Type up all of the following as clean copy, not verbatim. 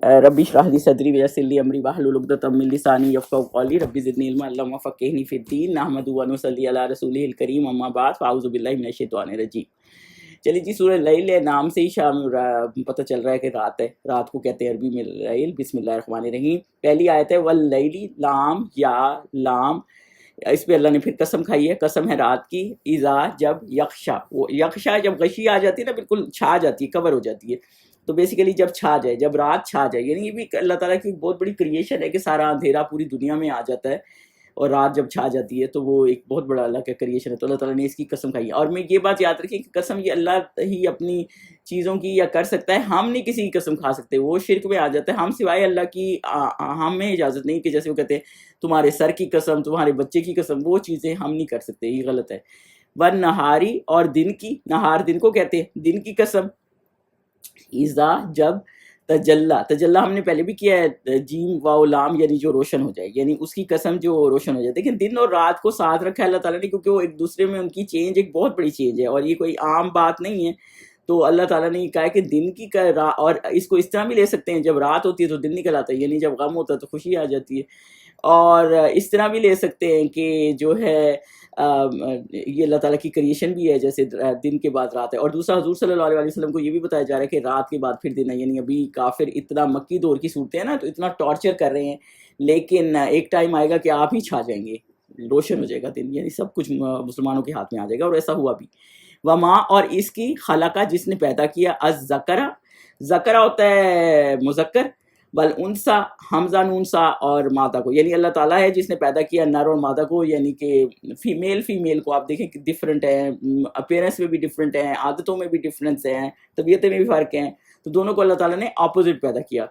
ربی اشرح لی صدری ویسر لی امری واحلل عقدۃ من لسانی یفقہوا قولی ربی زدنی علما اللہم فقہنی فی الدین نحمدہ و نصلی علی رسولہ الکریم اما بعد فاعوذ باللہ من الشیطان الرجیم۔ چلیے جی، سورہ لیل ہے، نام سے ہی پتہ چل رہا ہے کہ رات ہے، رات کو کہتے ہیں عربی میں لیل۔ بسم اللہ الرحمن الرحیم۔ پہلی آیت ہے واللیل، لام یا لام، اس پہ اللہ نے پھر قسم کھائی ہے، قسم ہے رات کی، اذا جب یغشا، وہ یغشا جب غشی آ جاتی ہے نا، بالکل چھا جاتی ہے، کور ہو جاتی ہے، تو بیسیکلی جب چھا جائے، جب رات چھا جائے، یعنی یہ بھی اللہ تعالیٰ کی بہت بڑی کریشن ہے کہ سارا اندھیرا پوری دنیا میں آ جاتا ہے اور رات جب چھا جاتی ہے، تو وہ ایک بہت بڑا اللہ کا کریشن ہے، تو اللہ تعالیٰ نے اس کی قسم کھائی ہے۔ اور میں یہ بات یاد رکھیں کہ قسم یہ اللہ ہی اپنی چیزوں کی یا کر سکتا ہے، ہم نہیں کسی کی قسم کھا سکتے، وہ شرک میں آ جاتا ہے، ہم سوائے اللہ کی ہمیں اجازت نہیں کہ جیسے وہ کہتے ہیں تمہارے سر کی قسم، تمہارے بچے کی قسم، وہ چیزیں ہم نہیں کر سکتے، یہ غلط ہے۔ ون نہاری، اور دن کی، نہار دن کو کہتے ہیں، دن کی قسم، اذا جب تجلا، تجلا ہم نے پہلے بھی کیا ہے، جیم واو لام، یعنی جو روشن ہو جائے، یعنی اس کی قسم جو روشن ہو جائے۔ لیکن دن اور رات کو ساتھ رکھا ہے اللہ تعالیٰ نے، کیونکہ وہ ایک دوسرے میں ان کی چینج ایک بہت بڑی چینج ہے، اور یہ کوئی عام بات نہیں ہے، تو اللہ تعالیٰ نے یہ کہا ہے کہ دن کی اور اس کو اس طرح بھی لے سکتے ہیں، جب رات ہوتی ہے تو دن نکل آتا ہے، یعنی جب غم ہوتا ہے تو خوشی آ جاتی ہے، اور اس طرح بھی لے سکتے ہیں کہ جو ہے یہ اللہ تعالیٰ کی کریشن بھی ہے، جیسے دن کے بعد رات ہے۔ اور دوسرا حضور صلی اللہ علیہ وسلم کو یہ بھی بتایا جا رہا ہے کہ رات کے بعد پھر دن ہے، یعنی ابھی کافر اتنا مکی دور کی صورتیں ہیں نا، تو اتنا ٹارچر کر رہے ہیں، لیکن ایک ٹائم آئے گا کہ آپ ہی چھا جائیں گے، روشن ہو جائے گا دن، یعنی سب کچھ مسلمانوں کے ہاتھ میں آ جائے گا، اور ایسا ہوا بھی۔ وما، اور اس کی، خلقہ جس نے پیدا کیا، الذکر، ذکر ہوتا ہے مذکر، والانثی، حمزہ نون سا، اور مادہ کو، یعنی اللہ تعالیٰ ہے جس نے پیدا کیا نر اور مادہ کو، یعنی کہ فیمیل کو آپ دیکھیں کہ ڈفرینٹ ہیں، اپیرنس میں بھی ڈفرینٹ ہیں، عادتوں میں بھی ڈفرینس ہیں، طبیعتیں میں بھی فرق ہیں، تو دونوں کو اللہ تعالیٰ نے اپوزٹ پیدا کیا۔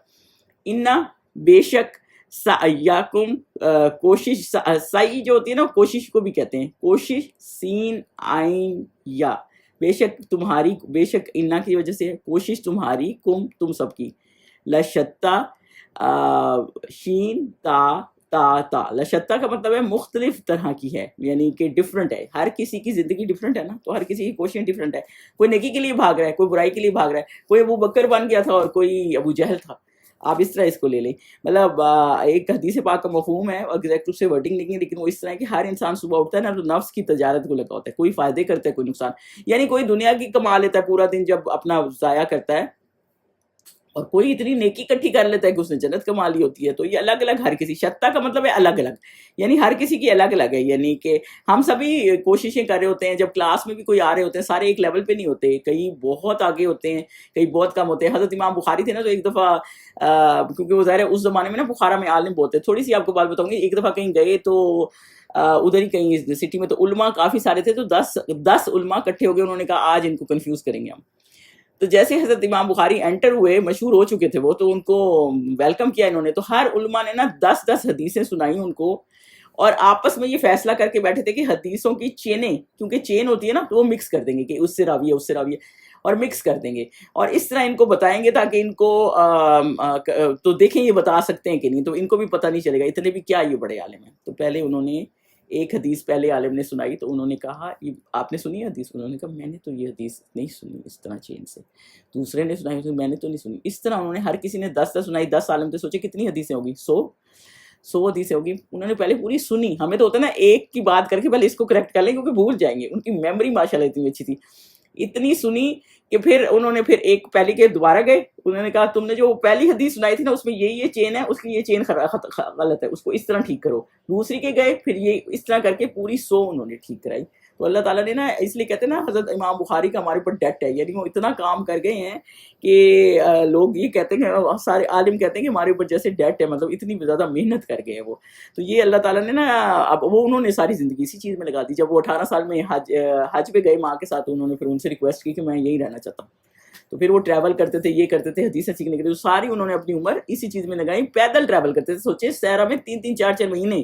انا، بے شک، سعیکم، کوشش، سعی جو ہوتی ہے نا، کوشش کو بھی کہتے ہیں، کوشش، سین عین یا، بے شک تمہاری، بے شک انا کی وجہ سے کوشش تمہاری، کم تم سب کی، لشتہ، شین تا لشتہ کا مطلب ہے مختلف طرح کی ہے، یعنی کہ ڈفرنٹ ہے، ہر کسی کی زندگی ڈفرنٹ ہے نا، تو ہر کسی کی کوششیں ڈفرنٹ ہے، کوئی نیکی کے لیے بھاگ رہا ہے، کوئی برائی کے لیے بھاگ رہا ہے، کوئی ابو بکر بن گیا تھا اور کوئی ابو جہل تھا، آپ اس طرح اس کو لے لیں، مطلب ایک حدیث پاک کا مفہوم ہے، ایگزیکٹ اس سے ورڈنگ نہیں ہے، لیکن وہ اس طرح ہے کہ ہر انسان صبح اٹھتا ہے نا، تو نفس کی تجارت کو لگا ہوتا ہے، کوئی فائدے کرتا ہے، کوئی نقصان، یعنی کوئی دنیا کی کما لیتا ہے پورا دن جب اپنا ضائع کرتا ہے، اور کوئی اتنی نیکی اکٹھی کر لیتا ہے کہ اس نے جنت کما لی ہوتی ہے۔ تو یہ الگ الگ، ہر کسی، شتہ کا مطلب ہے الگ الگ، یعنی ہر کسی کی الگ الگ ہے، یعنی کہ ہم سبھی کوششیں کر رہے ہوتے ہیں، جب کلاس میں بھی کوئی آ رہے ہوتے ہیں، سارے ایک لیول پہ نہیں ہوتے، کئی بہت آگے ہوتے ہیں، کئی بہت کم ہوتے ہیں۔ حضرت امام بخاری تھے نا، تو ایک دفعہ کیونکہ وہ ظاہر ہے اس زمانے میں نا بخارا میں عالم بہت ہے، تھوڑی سی آپ کو بات بتاؤں گی، ایک دفعہ کہیں گئے تو ادھر ہی کہیں سٹی میں، تو علماء کافی سارے تھے، تو 10 علماء اکٹھے ہو گئے، انہوں نے کہا آج ان کو کنفیوز کریں گے ہم۔ تو جیسے حضرت امام بخاری انٹر ہوئے، مشہور ہو چکے تھے وہ، تو ان کو ویلکم کیا انہوں نے، تو ہر علماء نے نا 10 حدیثیں سنائی ان کو، اور آپس میں یہ فیصلہ کر کے بیٹھے تھے کہ حدیثوں کی چینیں، کیونکہ چین ہوتی ہے نا، تو وہ مکس کر دیں گے کہ اس سے راوی ہے، اس سے راوی ہے، اور مکس کر دیں گے، اور اس طرح ان کو بتائیں گے تاکہ ان کو تو دیکھیں یہ بتا سکتے ہیں کہ نہیں، تو ان کو بھی پتہ نہیں چلے گا، اتنے بھی کیا یہ بڑے عالم ہیں۔ تو پہلے انہوں نے ایک حدیث پہلے عالم نے سنائی، تو انہوں نے کہا یہ آپ نے سنی ہے حدیث؟ انہوں نے کہا میں نے تو یہ حدیث نہیں سنی اس طرح چین سے۔ دوسرے نے سنائی، تو میں نے تو نہیں سنی۔ اس طرح انہوں نے ہر کسی نے 10 سنائی، 10 عالم تھے، سوچے کتنی حدیثیں ہوگی، 100 حدیثیں ہوگی، انہوں نے پہلے پوری سنی۔ ہمیں تو ہوتا ہے نا ایک کی بات کر کے پہلے اس کو کریکٹ کر لیں کیونکہ بھول جائیں گے، ان کی میموری ماشاءاللہ اتنی اچھی تھی، اتنی سنی کہ پھر انہوں نے پھر ایک پہلی کے دوبارہ گئے، انہوں نے کہا تم نے جو پہلی حدیث سنائی تھی نا، اس میں یہ چین ہے، اس کی یہ چین غلط ہے، اس کو اس طرح ٹھیک کرو۔ دوسری کے گئے، پھر یہ اس طرح کر کے پوری 100 انہوں نے ٹھیک کرائی۔ تو اللہ تعالیٰ نے نا، اس لیے کہتے ہیں نا حضرت امام بخاری کا ہمارے اوپر ڈیٹ ہے، یعنی وہ اتنا کام کر گئے ہیں کہ لوگ یہ کہتے ہیں کہ سارے عالم کہتے ہیں کہ ہمارے اوپر جیسے ڈیٹ ہے، مطلب اتنی زیادہ محنت کر گئے ہیں وہ۔ تو یہ اللہ تعالیٰ نے نا، اب وہ انہوں نے ساری زندگی اسی چیز میں لگا دی۔ جب وہ 18 سال میں حج پہ گئے ماں کے ساتھ، انہوں نے پھر ان سے ریکویسٹ کی کہ میں یہی رہنا چاہتا ہوں، تو پھر وہ ٹریول کرتے تھے، یہ کرتے تھے، حدیثیں سیکھنے کے لیے، تو ساری انہوں نے اپنی عمر اسی چیز میں لگائی، پیدل ٹریول کرتے تھے، سوچے صحرا میں 3 4 مہینے۔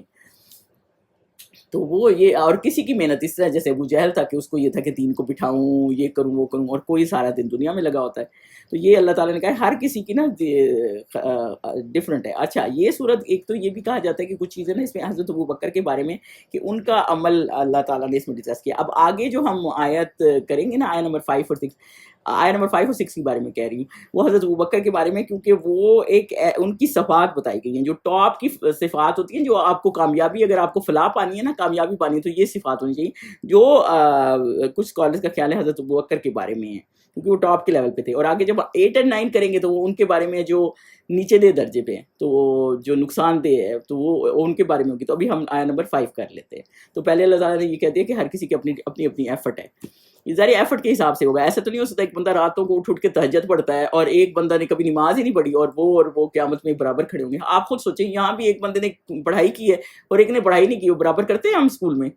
تو وہ یہ، اور کسی کی محنت اس طرح، جیسے ابو جہل تھا کہ اس کو یہ تھا کہ دین کو بٹھاؤں، یہ کروں وہ کروں، اور کوئی سارا دن دنیا میں لگا ہوتا ہے۔ تو یہ اللہ تعالیٰ نے کہا ہر کسی کی نا ڈفرنٹ ہے۔ اچھا، یہ صورت ایک تو یہ بھی کہا جاتا ہے کہ کچھ چیزیں نا اس میں حضرت ابو بکر کے بارے میں کہ ان کا عمل اللہ تعالیٰ نے اس میں ڈسکس کیا۔ اب آگے جو ہم آیت کریں گے نا، آیت نمبر 5 اور 6، آیت نمبر 5 اور 6 کے بارے میں کہہ رہی ہوں، وہ حضرت ابوبکر کے بارے میں، کیونکہ وہ ایک ان کی صفات بتائی گئی ہیں جو ٹاپ کی صفات ہوتی ہیں، جو آپ کو کامیابی، اگر آپ کو فلاح پانی ہے نا، کامیابی پانی ہے، تو یہ صفات ہونی چاہیے جو کچھ اسکالرز کا خیال ہے حضرت ابوبکر کے بارے میں ہے، کیونکہ وہ ٹاپ کے لیول پہ تھے. اور آگے جب 8 اور 9 کریں گے تو وہ ان کے بارے میں جو نیچے دے درجے پہ ہیں، تو وہ جو نقصان دہ ہے تو وہ ان کے بارے میں ہوگی. تو ابھی ہم آیت نمبر 5 کر لیتے ہیں. تو پہلے اللہ تعالیٰ نے یہ کہہ دیا کہ ہر کسی کی اپنی اپنی اپنی ایفرٹ ہے. یہ ظاہر ایفرٹ کے حساب سے ہوگا. ایسا تو نہیں ہو سکتا ایک بندہ راتوں کو اٹھ کے تہجد پڑھتا ہے اور ایک بندہ نے کبھی نماز ہی نہیں پڑھی اور وہ قیامت میں برابر کھڑے ہوں گے. آپ خود سوچیں، یہاں بھی ایک بندے نے پڑھائی کی ہے اور ایک نے پڑھائی نہیں کی، وہ برابر کرتے ہیں ہم اسکول میں؟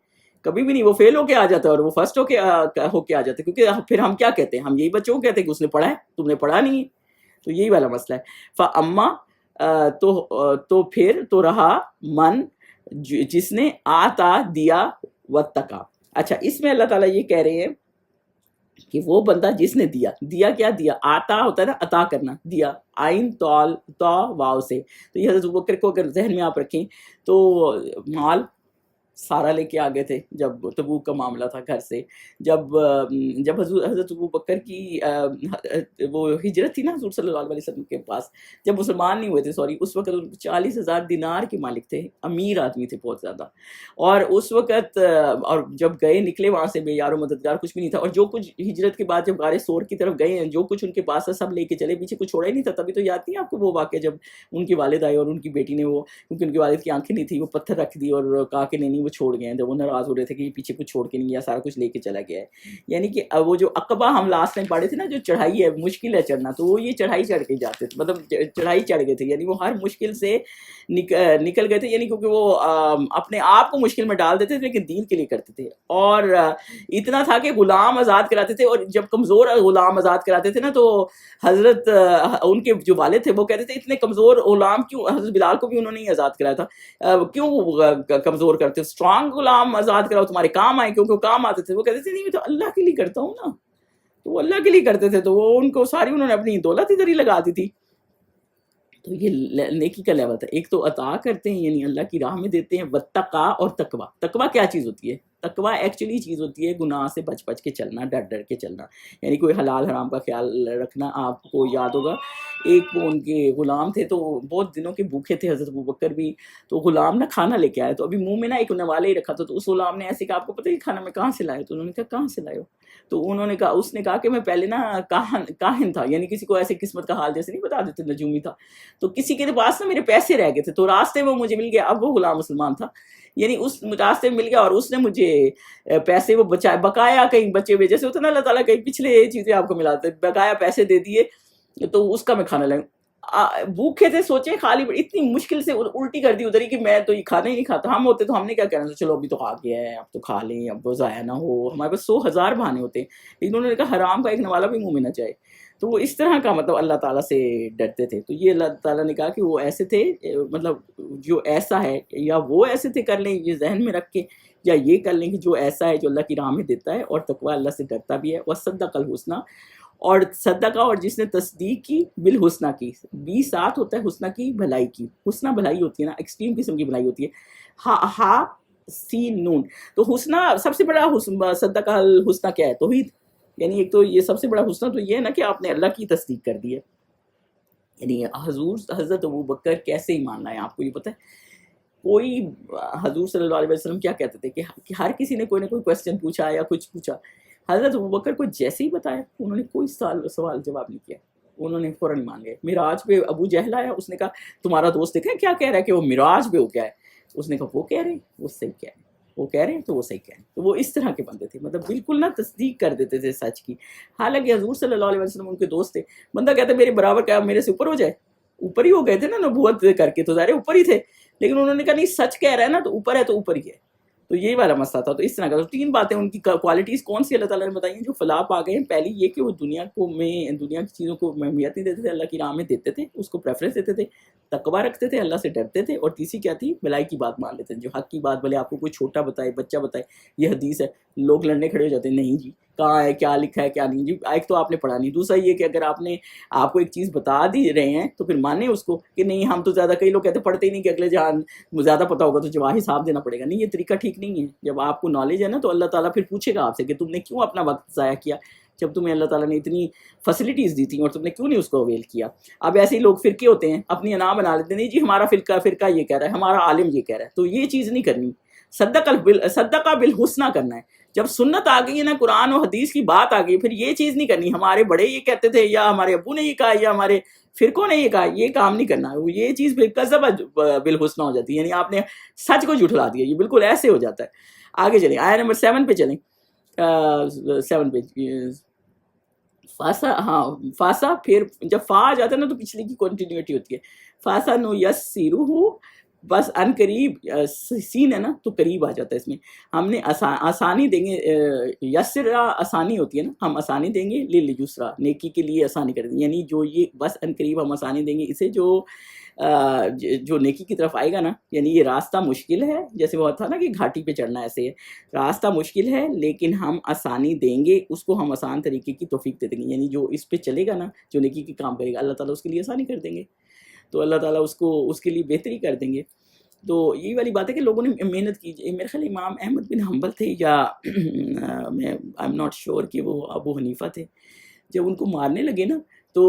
کبھی بھی نہیں. وہ فیل ہو کے آ جاتا ہے اور وہ فرسٹ ہو کے آ جاتا ہے. کیونکہ پھر ہم کیا کہتے ہیں؟ ہم یہی بچوں کو کہتے ہیں کہ اس نے پڑھا ہے، تم نے پڑھا نہیں ہے. تو یہی والا مسئلہ ہے. فَأَمَّا تو پھر تو رہا من جس نے آتا دیا واتقا. اچھا، اس میں اللہ تعالیٰ یہ کہہ رہے ہیں کہ وہ بندہ جس نے دیا کیا دیا؟ آتا ہوتا ہے نا، عطا کرنا، دیا آئین تا واو سے. تو یہ حضرت ابوبکر کو اگر ذہن میں آپ رکھیں تو مال سارا لے کے آ گئے تھے جب تبوک کا معاملہ تھا گھر سے. جب حضرت ابوبکر کی وہ ہجرت تھی نا حضور صلی اللہ علیہ وسلم کے پاس، جب مسلمان نہیں ہوئے تھے، اس وقت 40,000 دینار کے مالک تھے، امیر آدمی تھے بہت زیادہ. اور اس وقت اور جب گئے نکلے وہاں سے بے یار و مددگار کچھ بھی نہیں تھا. اور جو کچھ ہجرت کے بعد جب غار سور کی طرف گئے ہیں، جو کچھ ان کے پاس تھا سب لے کے چلے، پیچھے کچھ چھوڑا ہی نہیں تھا. تبھی تو یاد نہیں آپ کو وہ واقعہ جب ان کی والد آئے اور ان کی بیٹی نے وہ، کیونکہ ان کی والد کی آنکھیں نہیں تھی، وہ پتھر رکھ دی اور کہا کہ نہیں وہ چھوڑ گئے ہیں. جب وہ ناراض ہو رہے تھے کہ یہ پیچھے کچھ چھوڑ کے نہیں گیا، سارا کچھ لے کے چلا گیا ہے. یعنی کہ وہ جو عقبہ ہم لاسٹ ٹائم پڑھے تھے نا، جو چڑھائی ہے، مشکل ہے چڑھنا، تو وہ یہ چڑھائی چڑھ کے جاتے تھے، مطلب چڑھائی چڑھ گئے تھے. یعنی وہ ہر مشکل سے نکل گئے تھے. یعنی کیونکہ وہ اپنے آپ کو مشکل میں ڈال دیتے تھے لیکن دین کے لیے کرتے تھے. اور اتنا تھا کہ غلام آزاد کراتے تھے. اور جب کمزور غلام آزاد کراتے تھے نا، تو حضرت ان کے جو والد تھے وہ کہتے تھے اتنے کمزور غلام کیوں؟ حضرت بلال کو بھی انہوں نے ہی آزاد کرایا تھا، کیوں کمزور کرتے؟ اسٹرانگ غلام آزاد کراؤ، تمہارے کام آئے، کیونکہ وہ کام آتے تھے. وہ کہتے تھے نہیں میں تو اللہ کے لیے کرتا ہوں نا. تو وہ اللہ کے لیے کرتے تھے، تو وہ ان کو ساری انہوں نے اپنی دولت ادھر ہی لگا دی تھی. تو یہ نیکی کا لیول تھا. ایک تو عطا کرتے ہیں یعنی اللہ کی راہ میں دیتے ہیں، واتقا اور تقوی. تقوی کیا چیز ہوتی ہے؟ تقوی ایکچولی چیز ہوتی ہے گناہ سے بچ کے چلنا، ڈر کے چلنا. یعنی کوئی حلال حرام کا خیال رکھنا. آپ کو یاد ہوگا ایک وہ ان کے غلام تھے، تو بہت دنوں کے بھوکے تھے حضرت ابوبکر بھی. تو غلام نا کھانا لے کے آیا، تو ابھی منہ میں نا ایک نوالے ہی رکھا تھا. تو اس غلام نے ایسے کہا آپ کو پتہ ہے کھانا میں کہاں سے لائے؟ تو انہوں نے کہا کہاں سے لائے ہو؟ تو انہوں نے کہا، اس نے کہا کہ میں پہلے نا کاہن تھا. یعنی کسی کو ایسے قسمت کا حال جیسے نہیں بتا دیتے، نجومی تھا. تو کسی کے پاس نا میرے پیسے رہ گئے تھے، تو راستے میں مجھے مل گیا. اب وہ غلام مسلمان تھا، یعنی اس راستے میں مل گیا اور اس نے مجھے پیسے وہ بقایا کہیں بچے ہوئے، جیسے ہوتا ہے نا اللہ تعالیٰ کہیں پچھلے چیزیں آپ کو ملاتے، بقایا پیسے دے دیے. تو اس کا میں کھانا لاؤں. بھوکے تھے، سوچیں خالی اتنی مشکل سے الٹی کر دی ادھر ہی کہ میں تو یہ کھانا ہی نہیں کھاتا. ہم ہوتے تو ہم نے کیا کہنا تھا، چلو ابھی تو آ گیا ہے اب تو کھا لیں، اب وہ ضائع نہ ہو. ہمارے پاس 100,000 بہانے ہوتے ہیں، لیکن انہوں نے کہا حرام کا ایک نوالا بھی منہ میں نہ جائے. تو وہ اس طرح کا مطلب اللہ تعالیٰ سے ڈرتے تھے. تو یہ اللہ تعالیٰ نے کہا کہ وہ ایسے تھے، مطلب جو ایسا ہے، یا وہ ایسے تھے کر لیں یہ ذہن میں رکھ کے، یا یہ کر لیں کہ جو ایسا ہے جو اللہ کی راہ میں دیتا ہے اور تقوی اللہ سے ڈرتا بھی ہے. وصدق الحسنی، اور صدقہ، اور جس نے تصدیق کی، بالحسنہ کی. 20 ہوتا ہے حسنہ کی بھلائی کی. حسنہ بھلائی ہوتی ہے نا، ایکسٹریم قسم کی بھلائی ہوتی ہے. ہا سین نون. تو حسنہ سب سے بڑا صدقہ الحسنہ کیا ہے؟ توحید. یعنی ایک تو یہ سب سے بڑا حسنہ تو یہ ہے نا کہ آپ نے اللہ کی تصدیق کر دی ہے. یعنی حضرت ابوبکر کیسے ایمان لائے آپ کو یہ پتہ ہے؟ کوئی حضور صلی اللہ علیہ وسلم کیا کہتے تھے کہ ہر کسی نے کوئی نہ کوئی کویسچن پوچھا یا کچھ پوچھا، حضرت ابوبکر کو جیسے ہی بتایا انہوں نے کوئی سوال جواب نہیں کیا، انہوں نے فوراً مان گئے. معراج پہ ابو جہل آیا، اس نے کہا تمہارا دوست دیکھیں کیا کہہ رہا ہے کہ وہ معراج پہ ہو گیا ہے. اس نے کہا وہ کہہ رہے ہیں وہ صحیح کہہ رہے ہیں، وہ کہہ رہے ہیں تو وہ صحیح کہہ رہے ہیں. تو وہ اس طرح کے بندے تھے، مطلب بالکل نا تصدیق کر دیتے تھے سچ کی. حالانکہ حضور صلی اللہ علیہ وسلم ان کے دوست تھے. بندہ کہتا ہے میرے برابر کیا میرے سے اوپر ہو جائے؟ اوپر ہی ہو گئے تھے نا نبوت کر کے، تو ظاہر اوپر ہی تھے. لیکن انہوں نے کہا نہیں سچ کہہ رہا ہے نا تو اوپر ہے تو اوپر ہی ہے. تو یہی والا مسئلہ تھا. تو اس طرح کا 3 باتیں ان کی کوالٹیز کون سی اللہ تعالیٰ نے بتائی ہیں جو فلاح پا گئے ہیں. پہلی یہ کہ وہ دنیا کی چیزوں کو اہمیت نہیں دیتے تھے، اللہ کی راہ میں دیتے تھے، اس کو پریفرنس دیتے تھے، تقویٰ رکھتے تھے، اللہ سے ڈرتے تھے. اور تیسری کیا تھی؟ بھلائی کی بات مان لیتے ہیں، جو حق کی بات بھلے آپ کو کوئی چھوٹا بتائے، بچہ بتائے. یہ حدیث ہے، لوگ لڑنے کھڑے ہو جاتے ہیں، نہیں جی کہاں ہے، کیا لکھا ہے، کیا نہیں جی. ایک تو آپ نے پڑھا نہیں، دوسرا یہ کہ اگر آپ کو ایک چیز بتا دی رہے ہیں تو پھر مانیں اس کو کہ نہیں ہم تو زیادہ، کئی لوگ کہتے پڑھتے ہی نہیں کہ اگلے جہان زیادہ پتا ہوگا تو جواہ حساب دینا پڑے گا. نہیں، یہ طریقہ ٹھیک نہیں ہے. جب آپ کو نالج ہے نا تو اللہ تعالیٰ پھر پوچھے گا آپ سے کہ تم نے کیوں اپنا وقت ضائع کیا، جب تمہیں اللہ تعالیٰ نے اتنی فیسلٹیز دی تھیں اور تم نے کیوں نہیں اس کو اویل کیا؟ اب ایسے ہی لوگ فرقے ہوتے ہیں، اپنی انا بنا لیتے ہیں، نہیں جی ہمارا فرقہ یہ کہہ رہا ہے، ہمارا عالم یہ کہہ رہا ہے، تو یہ چیز نہیں کرنی. صدقہ بالحسنہ کرنا ہے. جب سنت آ گئی ہے نا، قرآن و حدیث کی بات آ گئی، پھر یہ چیز نہیں کرنی ہمارے بڑے یہ کہتے تھے یا ہمارے ابو نے یہ کہا یا ہمارے فرقوں نے یہ کہا، یہ کام نہیں کرنا. یہ چیز پھر کذب بالحسنہ ہو جاتی ہے، یعنی آپ نے سچ کو جھٹلا دیا. یہ بالکل ایسے ہو جاتا ہے. آگے چلیں، آیا نمبر 7 پہ چلیں. 7 پہ فاسا، ہاں فاسا، پھر جب فا آ جاتا ہے نا تو پچھلے کی کنٹینیوٹی ہوتی ہے. فاسا نو یس سیرو ہو، بس ان قریب، سین ہے نا تو قریب آ جاتا ہے اس میں. ہم نے آسانی دیں گے، یسرا آسانی ہوتی ہے نا، ہم آسانی دیں گے لیلیسرا، نیکی کے لیے آسانی کر دیں گے. یعنی جو یہ بس ان قریب ہم آسانی دیں گے اسے، جو نیکی کی طرف آئے گا نا. یعنی یہ راستہ مشکل ہے، جیسے وہ تھا نا کہ گھاٹی پہ چڑھنا، ایسے ہے راستہ مشکل ہے لیکن ہم آسانی دیں گے اس کو، ہم آسان طریقے کی توفیق دے دیں گے. یعنی جو اس پہ چلے گا نا، جو نیکی کی کام کرے گا، اللہ تعالیٰ اس کے لیے آسانی کر دیں گے، تو اللہ تعالیٰ اس کے لیے بہتری کر دیں گے. تو یہی والی بات ہے کہ لوگوں نے محنت کی. میرے خیال امام احمد بن حنبل تھے یا میں آئی ایم ناٹ شیور کہ وہ ابو حنیفہ تھے. جب ان کو مارنے لگے نا تو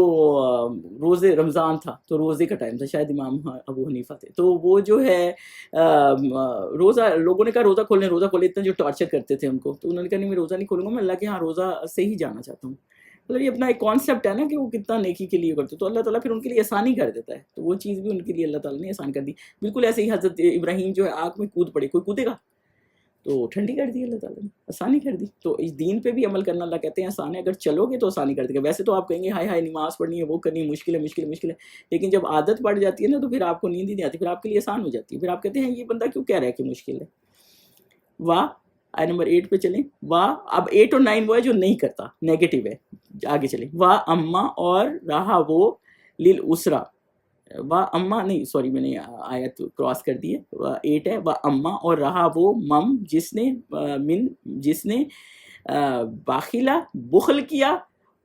روزے رمضان تھا، تو روزے کا ٹائم تھا، شاید امام ابو حنیفہ تھے. تو وہ جو ہے روزہ، لوگوں نے کہا روزہ کھولیں، روزہ کھولیں، اتنا جو ٹارچر کرتے تھے ان کو. تو انہوں نے کہا نہیں میں روزہ نہیں کھولوں گا، میں اللہ کے ہاں روزہ سے ہی جانا چاہتا ہوں. مطلب یہ اپنا ایک کانسیپٹ ہے نا کہ وہ کتنا نیکی کے لیے کرتے، تو اللہ تعالیٰ پھر ان کے لیے آسانی کر دیتا ہے. تو وہ چیز بھی ان کے لیے اللہ تعالیٰ نے آسان کر دی. بالکل ایسے ہی حضرت ابراہیم جو ہے آگ میں کود پڑے، کوئی کودے گا تو ٹھنڈی کر دی اللہ تعالیٰ نے، آسانی کر دی. تو اس دین پہ بھی عمل کرنا اللہ کہتے ہیں آسان ہے، اگر چلو گے تو آسانی کر دے گا. ویسے تو آپ کہیں گے ہائے ہائے نماز پڑھنی ہے، وہ کرنی ہے، مشکل ہے مشکل ہے مشکل ہے، لیکن جب عادت پڑ جاتی ہے نا تو پھر آپ کو نیند ہی نہیں آتی، پھر آپ کے لیے آسان ہو جاتی ہے. پھر آپ کہتے ہیں یہ بندہ کیوں کہہ رہا ہے کہ مشکل ہے. واہ، آئے نمبر 8 پہ چلیں. واہ، اب 8 اور 9 وہ ہے جو نہیں کرتا، نیگیٹو ہے. آگے چلیں. واہ اما، اور رہا وہ للاسرا. واہ اما نہیں، سوری میں نے آیت کراس کر دی ہے. 8 ہے واہ اما، اور رہا وہ مم جس نے باخلہ بخل کیا،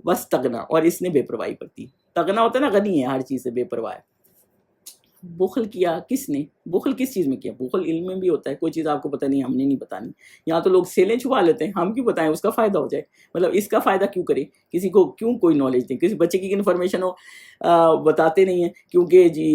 واستغنا، اور اس نے بے پرواہی برتی. تغنا ہوتا ہے نا غنی ہے، ہر چیز سے بے پرواہ ہے. بخل کیا کس نے؟ بخل کس چیز میں کیا؟ بخل علم میں بھی ہوتا ہے، کوئی چیز آپ کو پتہ نہیں، ہم نے نہیں بتانی. یہاں تو لوگ سیلیں چھپا لیتے ہیں، ہم کیوں بتائیں، اس کا فائدہ ہو جائے. مطلب اس کا فائدہ کیوں کرے، کسی کو کیوں کوئی نالج دیں، کسی بچے کی انفارمیشن ہو بتاتے نہیں ہیں کیونکہ جی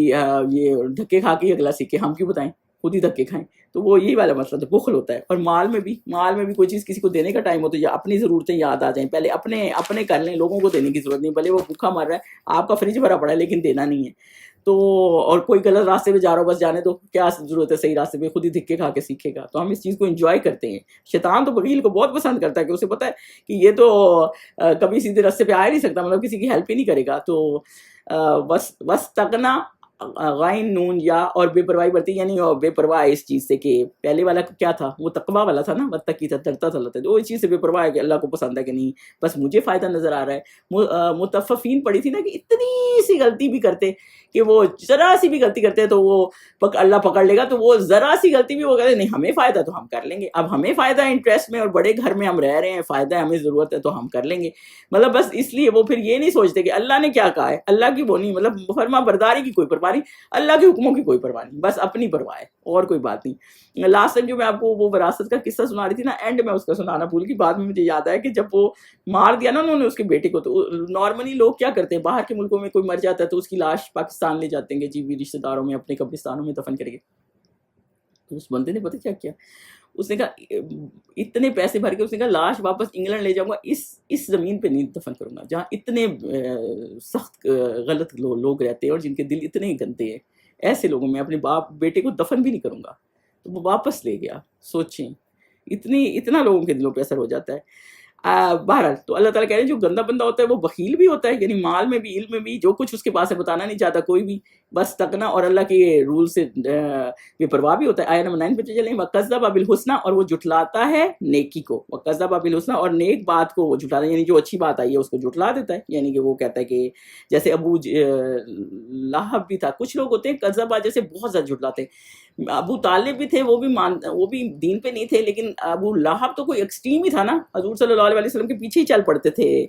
یہ دھکے کھا کے اگلا سیکھے، ہم کیوں بتائیں، خود ہی دھکے کھائیں. تو وہ یہی والا مسئلہ تو بخل ہوتا ہے. اور مال میں بھی کوئی چیز کسی کو دینے کا ٹائم ہو تو یا اپنی ضرورتیں یاد آ جائیں، پہلے اپنے کر لیں، لوگوں کو دینے کی ضرورت نہیں. بھلے وہ بھوکا مر رہا ہے، آپ کا فریج بھرا پڑا ہے لیکن دینا نہیں ہے. تو اور کوئی غلط راستے پہ جا رہا ہو، بس جانے دو، کیا ضرورت ہے صحیح راستے پہ، خود ہی دھکے کھا کے سیکھے گا. تو ہم اس چیز کو انجوائے کرتے ہیں. شیطان تو بخیل کو بہت پسند کرتا ہے کہ اسے پتہ ہے کہ یہ تو کبھی سیدھے راستے پہ آ نہیں سکتا، مطلب کسی کی ہیلپ ہی نہیں کرے گا. تو بس تگنا غائن نون یا، اور بے پرواہی برتی، یعنی بے پرواہ اس چیز سے کہ پہلے والا کیا تھا، وہ تقویٰ والا تھا نا، وتقی تھا، ڈرتا تھا اللہ سے. تو وہ اس چیز سے بے پرواہ ہے کہ اللہ کو پسند ہے کہ نہیں، بس مجھے فائدہ نظر آ رہا ہے. متففین پڑھی تھی نا کہ اتنی سی غلطی بھی کرتے کہ وہ ذرا سی بھی غلطی کرتے تو وہ اللہ پکڑ لے گا. تو وہ ذرا سی غلطی بھی وہ کہتے نہیں ہمیں فائدہ تو ہم کر لیں گے، اب ہمیں فائدہ ہے انٹرسٹ میں، اور بڑے گھر میں ہم رہ رہے ہیں، فائدہ ہے، ہمیں ضرورت ہے تو ہم کر لیں گے. مطلب بس اس لیے وہ پھر یہ نہیں سوچتے کہ اللہ نے کیا کہا ہے، اللہ کی وہ نہیں، مطلب فرما برداری کی کوئی پرواہ نہیں، اللہ کے حکموں کی کوئی پرواہ نہیں، بس اپنی پرواہ ہے اور کوئی بات نہیں. لاسٹ ٹائم جو میں آپ کو وہ وراثت کا قصہ سنا رہی تھی نا، اینڈ میں اس کا سنانا بھول گئی، بعد میں مجھے یاد آیا کہ جب وہ مار دیا نا انہوں نے اس کے بیٹے کو، تو نارملی لوگ کیا کرتے ہیں، باہر کے ملکوں میں کوئی مر جاتا ہے تو اس کی لاش پاکستان لے جاتے ہیں کہ جی بھی رشتہ داروں میں اپنے قبرستانوں میں دفن کریں گے. تو اس بندے نے پتہ کیا کیا، اس نے کہا اتنے پیسے بھر کے، اس نے کہا لاش واپس انگلینڈ لے جاؤں گا، اس زمین پہ نہیں دفن کروں گا جہاں اتنے سخت غلط لوگ رہتے ہیں اور جن کے دل اتنے گندے ہیں. ایسے لوگوں میں اپنے بیٹے کو دفن بھی نہیں کروں گا. تو وہ واپس لے گیا. سوچیں اتنا لوگوں کے دلوں پہ اثر ہو جاتا ہے. بہرحال تو اللہ تعالیٰ کہہ رہے ہیں جو گندا بندہ ہوتا ہے وہ بخیل بھی ہوتا ہے، یعنی مال میں بھی، علم میں بھی، جو کچھ اس کے پاس ہے بتانا نہیں چاہتا کوئی بھی، بس تکنا، اور اللہ کے رول سے بے پرواہ بھی ہوتا ہے. آیت نمبر 9 پہ چلیں. وَكَذَّبَ بِالْحُسْنَى، اور وہ جھٹلاتا ہے نیکی کو. وَكَذَّبَ بِالْحُسْنَى، اور نیک بات کو وہ جھٹلاتا ہے، یعنی جو اچھی بات آئی ہے اس کو جھٹلا دیتا ہے. یعنی کہ وہ کہتا ہے کہ جیسے ابو لہب بھی تھا. کچھ لوگ ہوتے ہیں کذبہ جیسے بہت زیادہ جھٹلاتے ہیں. ابو طالب بھی تھے، وہ بھی دین پہ نہیں تھے، لیکن ابو لہب تو کوئی ایکسٹریم ہی تھا نا، حضور صلی اللہ علیہ وسلم کے پیچھے ہی چل پڑتے تھے،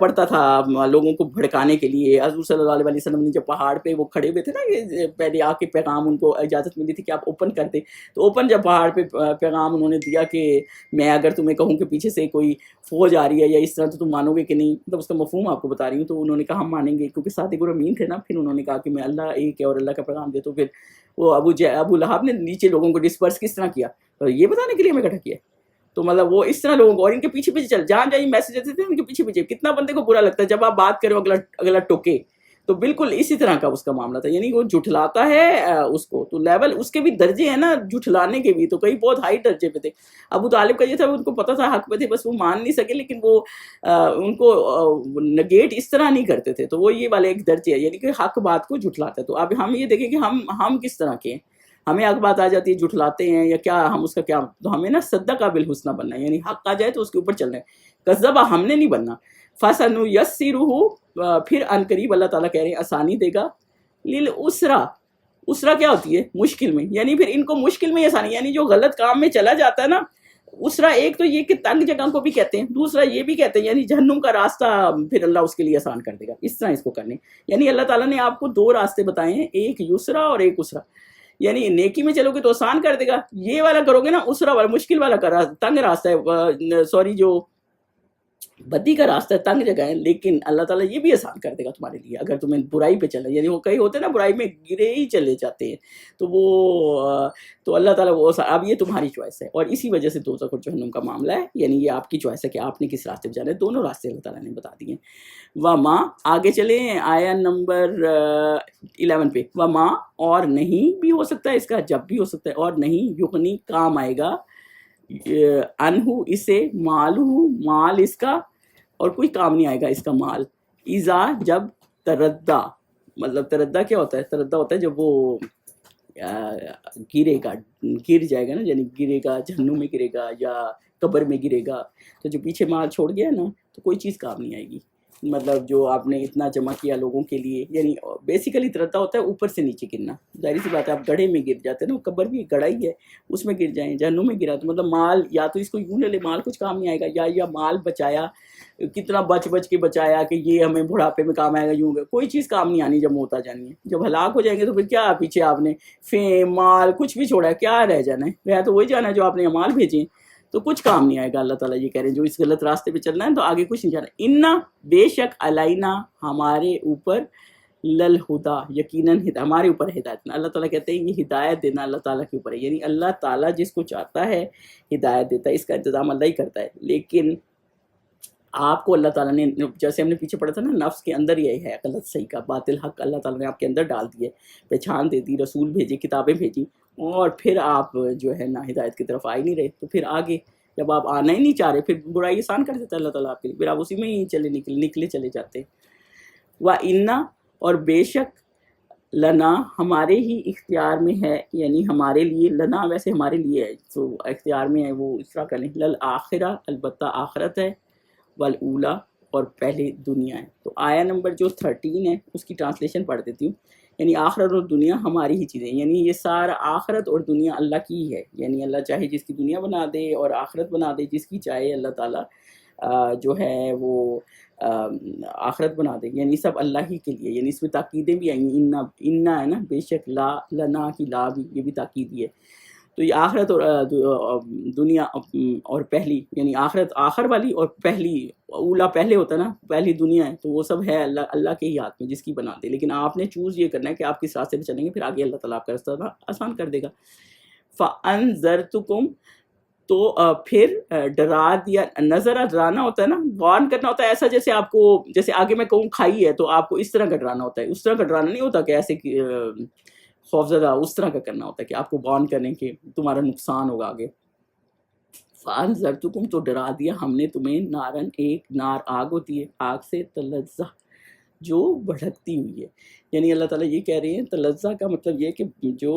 پڑتا تھا لوگوں کو بھڑکانے کے لیے۔ حضور صلی اللہ علیہ وسلم نے جب پہاڑ پہ وہ کھڑے ہوئے تھے نا، یہ پہلے آ کے پیغام ان کو اجازت ملی تھی کہ آپ اوپن کر دیں، تو اوپن جب پہاڑ پہ پیغام انہوں نے دیا کہ میں اگر تمہیں کہوں کہ پیچھے سے کوئی فوج آ رہی ہے یا اس طرح، تو تم مانو گے کہ نہیں، مطلب اس کا مفہوم آپ کو بتا رہی ہوں۔ تو انہوں نے کہا ہم مانیں گے، کیونکہ صادق الامین تھے نا۔ پھر انہوں نے کہا کہ میں اللہ ایک ہے اور اللہ کا پیغام دے، تو پھر وہ ابو لہب نے نیچے لوگوں کو ڈسپرس کس طرح کیا، یہ بتانے کے لیے ہمیں اکٹھا کیا۔ تو مطلب وہ اس طرح لوگوں کو، اور ان کے پیچھے پیچھے چل، جہاں جائیں میسج دیتے تھے ان کے پیچھے پیچھے۔ کتنا بندے کو برا لگتا ہے جب آپ بات کرو اگلا ٹوکے، تو بالکل اسی طرح کا اس کا معاملہ تھا، یعنی وہ جھٹلاتا ہے اس کو، تو لیول اس کے بھی درجے ہیں نا جھٹلانے کے بھی، تو کئی بہت ہائی درجے پہ تھے۔ ابو طالب کا یہ تھا، ان کو پتہ تھا حق پہ تھے، بس وہ مان نہیں سکے، لیکن وہ ان کو نگیٹ اس طرح نہیں کرتے تھے، تو وہ یہ والے ایک درجے ہے، یعنی کہ حق بات کو جھٹلاتا ہے۔ تو اب ہم یہ دیکھیں کہ ہم کس طرح کے ہیں، ہمیں حق بات آ جاتی ہے جھٹلاتے ہیں یا کیا، ہم اس کا کیا، تو ہمیں نا صدق بالحسنہ بننا ہے، یعنی حق آ جائے تو اس کے اوپر چلنا ہے، کذبہ ہم نے نہیں بننا۔ فَسَنُيَسِّرُهُ، پھر ان قریب اللہ تعالیٰ کہہ رہے ہیں آسانی دے گا، لِلْعُسْرَى، اسرا کیا ہوتی ہے؟ مشکل میں، یعنی پھر ان کو مشکل میں آسانی، یعنی جو غلط کام میں چلا جاتا ہے نا، اسرا ایک تو یہ کہ تنگ جگہ کو بھی کہتے ہیں، دوسرا یہ بھی کہتے ہیں یعنی جہنم کا راستہ پھر اللہ اس کے لیے آسان کر دے گا، اس طرح اس کو کرنے، یعنی اللہ تعالیٰ نے آپ کو دو راستے بتائے ہیں، ایک یسرا اور ایک اسرا، یعنی نیکی میں چلو گے تو آسان کر دے گا، یہ والا کرو گے نا اسرا والا مشکل والا کا تنگ راستہ ہے، سوری جو بدی کا راستہ ہے، تنگ جگہ ہے، لیکن اللہ تعالیٰ یہ بھی آسان کر دے گا تمہارے لیے اگر تمہیں برائی پہ چلنا، یعنی وہ کئی ہوتے ہیں نا برائی میں گرے ہی چلے جاتے ہیں، تو وہ تو اللہ تعالیٰ وہ اب یہ تمہاری چوائس ہے، اور اسی وجہ سے دوزخ اور جہنم کا معاملہ ہے، یعنی یہ آپ کی چوائس ہے کہ آپ نے کس راستے پہ جانا ہے، دونوں راستے اللہ تعالیٰ نے بتا دیے۔ وما، آگے چلیں آیا نمبر 11 پہ، وما، اور نہیں بھی ہو سکتا ہے اس کا، جب بھی ہو سکتا ہے، اور نہیں یغنی، کام آئے گا، انہو، اسے، مال اس کا، اور کوئی کام نہیں آئے گا اس کا مال، اذا، جب، تردہ، مطلب تردہ کیا ہوتا ہے؟ تردہ ہوتا ہے جب وہ گرے گا، گر جائے گا نا، یعنی گرے گا، جہنم میں گرے گا یا قبر میں گرے گا، تو جو پیچھے مال چھوڑ گیا نا تو کوئی چیز کام نہیں آئے گی، مطلب جو آپ نے اتنا جمع کیا لوگوں کے لیے، یعنی بیسیکلی ترتا ہوتا ہے اوپر سے نیچے گرنا، ظاہر سی بات ہے، آپ گڑھے میں گر جاتے ہیں نا، قبر بھی گڑھا ہی ہے، اس میں گر جائیں، جہنم میں گرا، تو مطلب مال یا تو اس کو یوں لے لے، مال کچھ کام نہیں آئے گا، یا مال بچایا، کتنا بچ کے بچایا کہ یہ ہمیں بڑھاپے میں کام آئے گا، یوں کوئی چیز کام نہیں آنی جب موت آ جانی ہے، جب ہلاک ہو جائیں گے تو پھر کیا پیچھے آپ نے فیم مال کچھ بھی چھوڑا ہے، کیا رہ جانا ہے؟ رہ تو وہی جانا ہے جو آپ نے مال بھیجے، تو کچھ کام نہیں آئے گا۔ اللہ تعالیٰ یہ کہہ رہے ہیں جو اس غلط راستے پہ چلنا ہے تو آگے کچھ نہیں جانا، انا، بے شک، علینا، ہمارے اوپر، للہدا، یقیناً ہمارے اوپر ہدایت، اللہ تعالیٰ کہتے ہیں یہ ہدایت دینا اللہ تعالیٰ کے اوپر ہے، یعنی اللہ تعالیٰ جس کو چاہتا ہے ہدایت دیتا ہے، اس کا انتظام اللہ ہی کرتا ہے، لیکن آپ کو اللہ تعالیٰ نے، جیسے ہم نے پیچھے پڑھا تھا نا، نفس کے اندر یہ ہے غلط صحیح کا، باطل حق اللہ تعالیٰ نے آپ کے اندر ڈال دیے، پہچان دے دی، رسول بھیجے، کتابیں بھیجی، اور پھر آپ جو ہے نا ہدایت کی طرف آ ہی نہیں رہے، تو پھر آگے جب آپ آنا ہی نہیں چاہ رہے، پھر برائی آسان کر دیتا ہے اللہ تعالیٰ آپ کے لیے، پھر آپ اسی میں ہی نکلے چلے جاتے۔ وَإِنَّ، اور بے شک، لنا، ہمارے ہی اختیار میں ہے، یعنی ہمارے لیے، لنا ویسے ہمارے لیے ہے، تو اختیار میں ہے، وہ اس طرح کریں، للآخرہ، البتہ آخرت ہے، والاولا، اور پہلے دنیا ہے۔ تو آیا نمبر جو 13 ہے اس کی ٹرانسلیشن پڑھ دیتی ہوں، یعنی آخرت اور دنیا ہماری ہی چیزیں، یعنی یہ سارا آخرت اور دنیا اللہ کی ہی ہے، یعنی اللہ چاہے جس کی دنیا بنا دے اور آخرت بنا دے، جس کی چاہے اللہ تعالیٰ جو ہے وہ آخرت بنا دے، یعنی سب اللہ ہی کے لیے، یعنی اس میں تاکیدیں بھی آئیں گی، انا ہے نا، بے شک، لا، لنا کی لا بھی، یہ بھی تاکید ہی ہے، تو یہ آخرت اور دنیا اور پہلی، یعنی آخرت آخر والی اور پہلی، اولا پہلے ہوتا ہے نا، پہلی دنیا ہے، تو وہ سب ہے اللہ کے ہی ہاتھ میں، جس کی بنا دے، لیکن آپ نے چوز یہ کرنا ہے کہ آپ کس راستے پہ چلیں گے، پھر آگے اللہ تعالیٰ آپ کا راستہ آسان کر دے گا۔ فَأَنذَرْتُكُمْ، تو پھر ڈرا دیا، نظرہ ڈرانا ہوتا ہے نا، وارن کرنا ہوتا ہے، ایسا جیسے آپ کو، جیسے آگے میں کہوں کھائی ہے تو آپ کو اس طرح کا ڈرانا ہوتا ہے، اس طرح کا ڈرانا نہیں ہوتا کہ ایسے خوفزدہ، اس طرح کا کرنا ہوتا ہے کہ آپ کو وارن کریں کہ تمہارا نقصان ہوگا آگے۔ فَأَنذَرْتُكُمْ، تو ڈرا دیا ہم نے تمہیں، نارن، ایک نار، آگ ہوتی ہے، آگ سے، تلظہ، جو بھڑکتی ہوئی ہے، یعنی اللہ تعالیٰ یہ کہہ رہے ہیں، تلظہ کا مطلب یہ کہ جو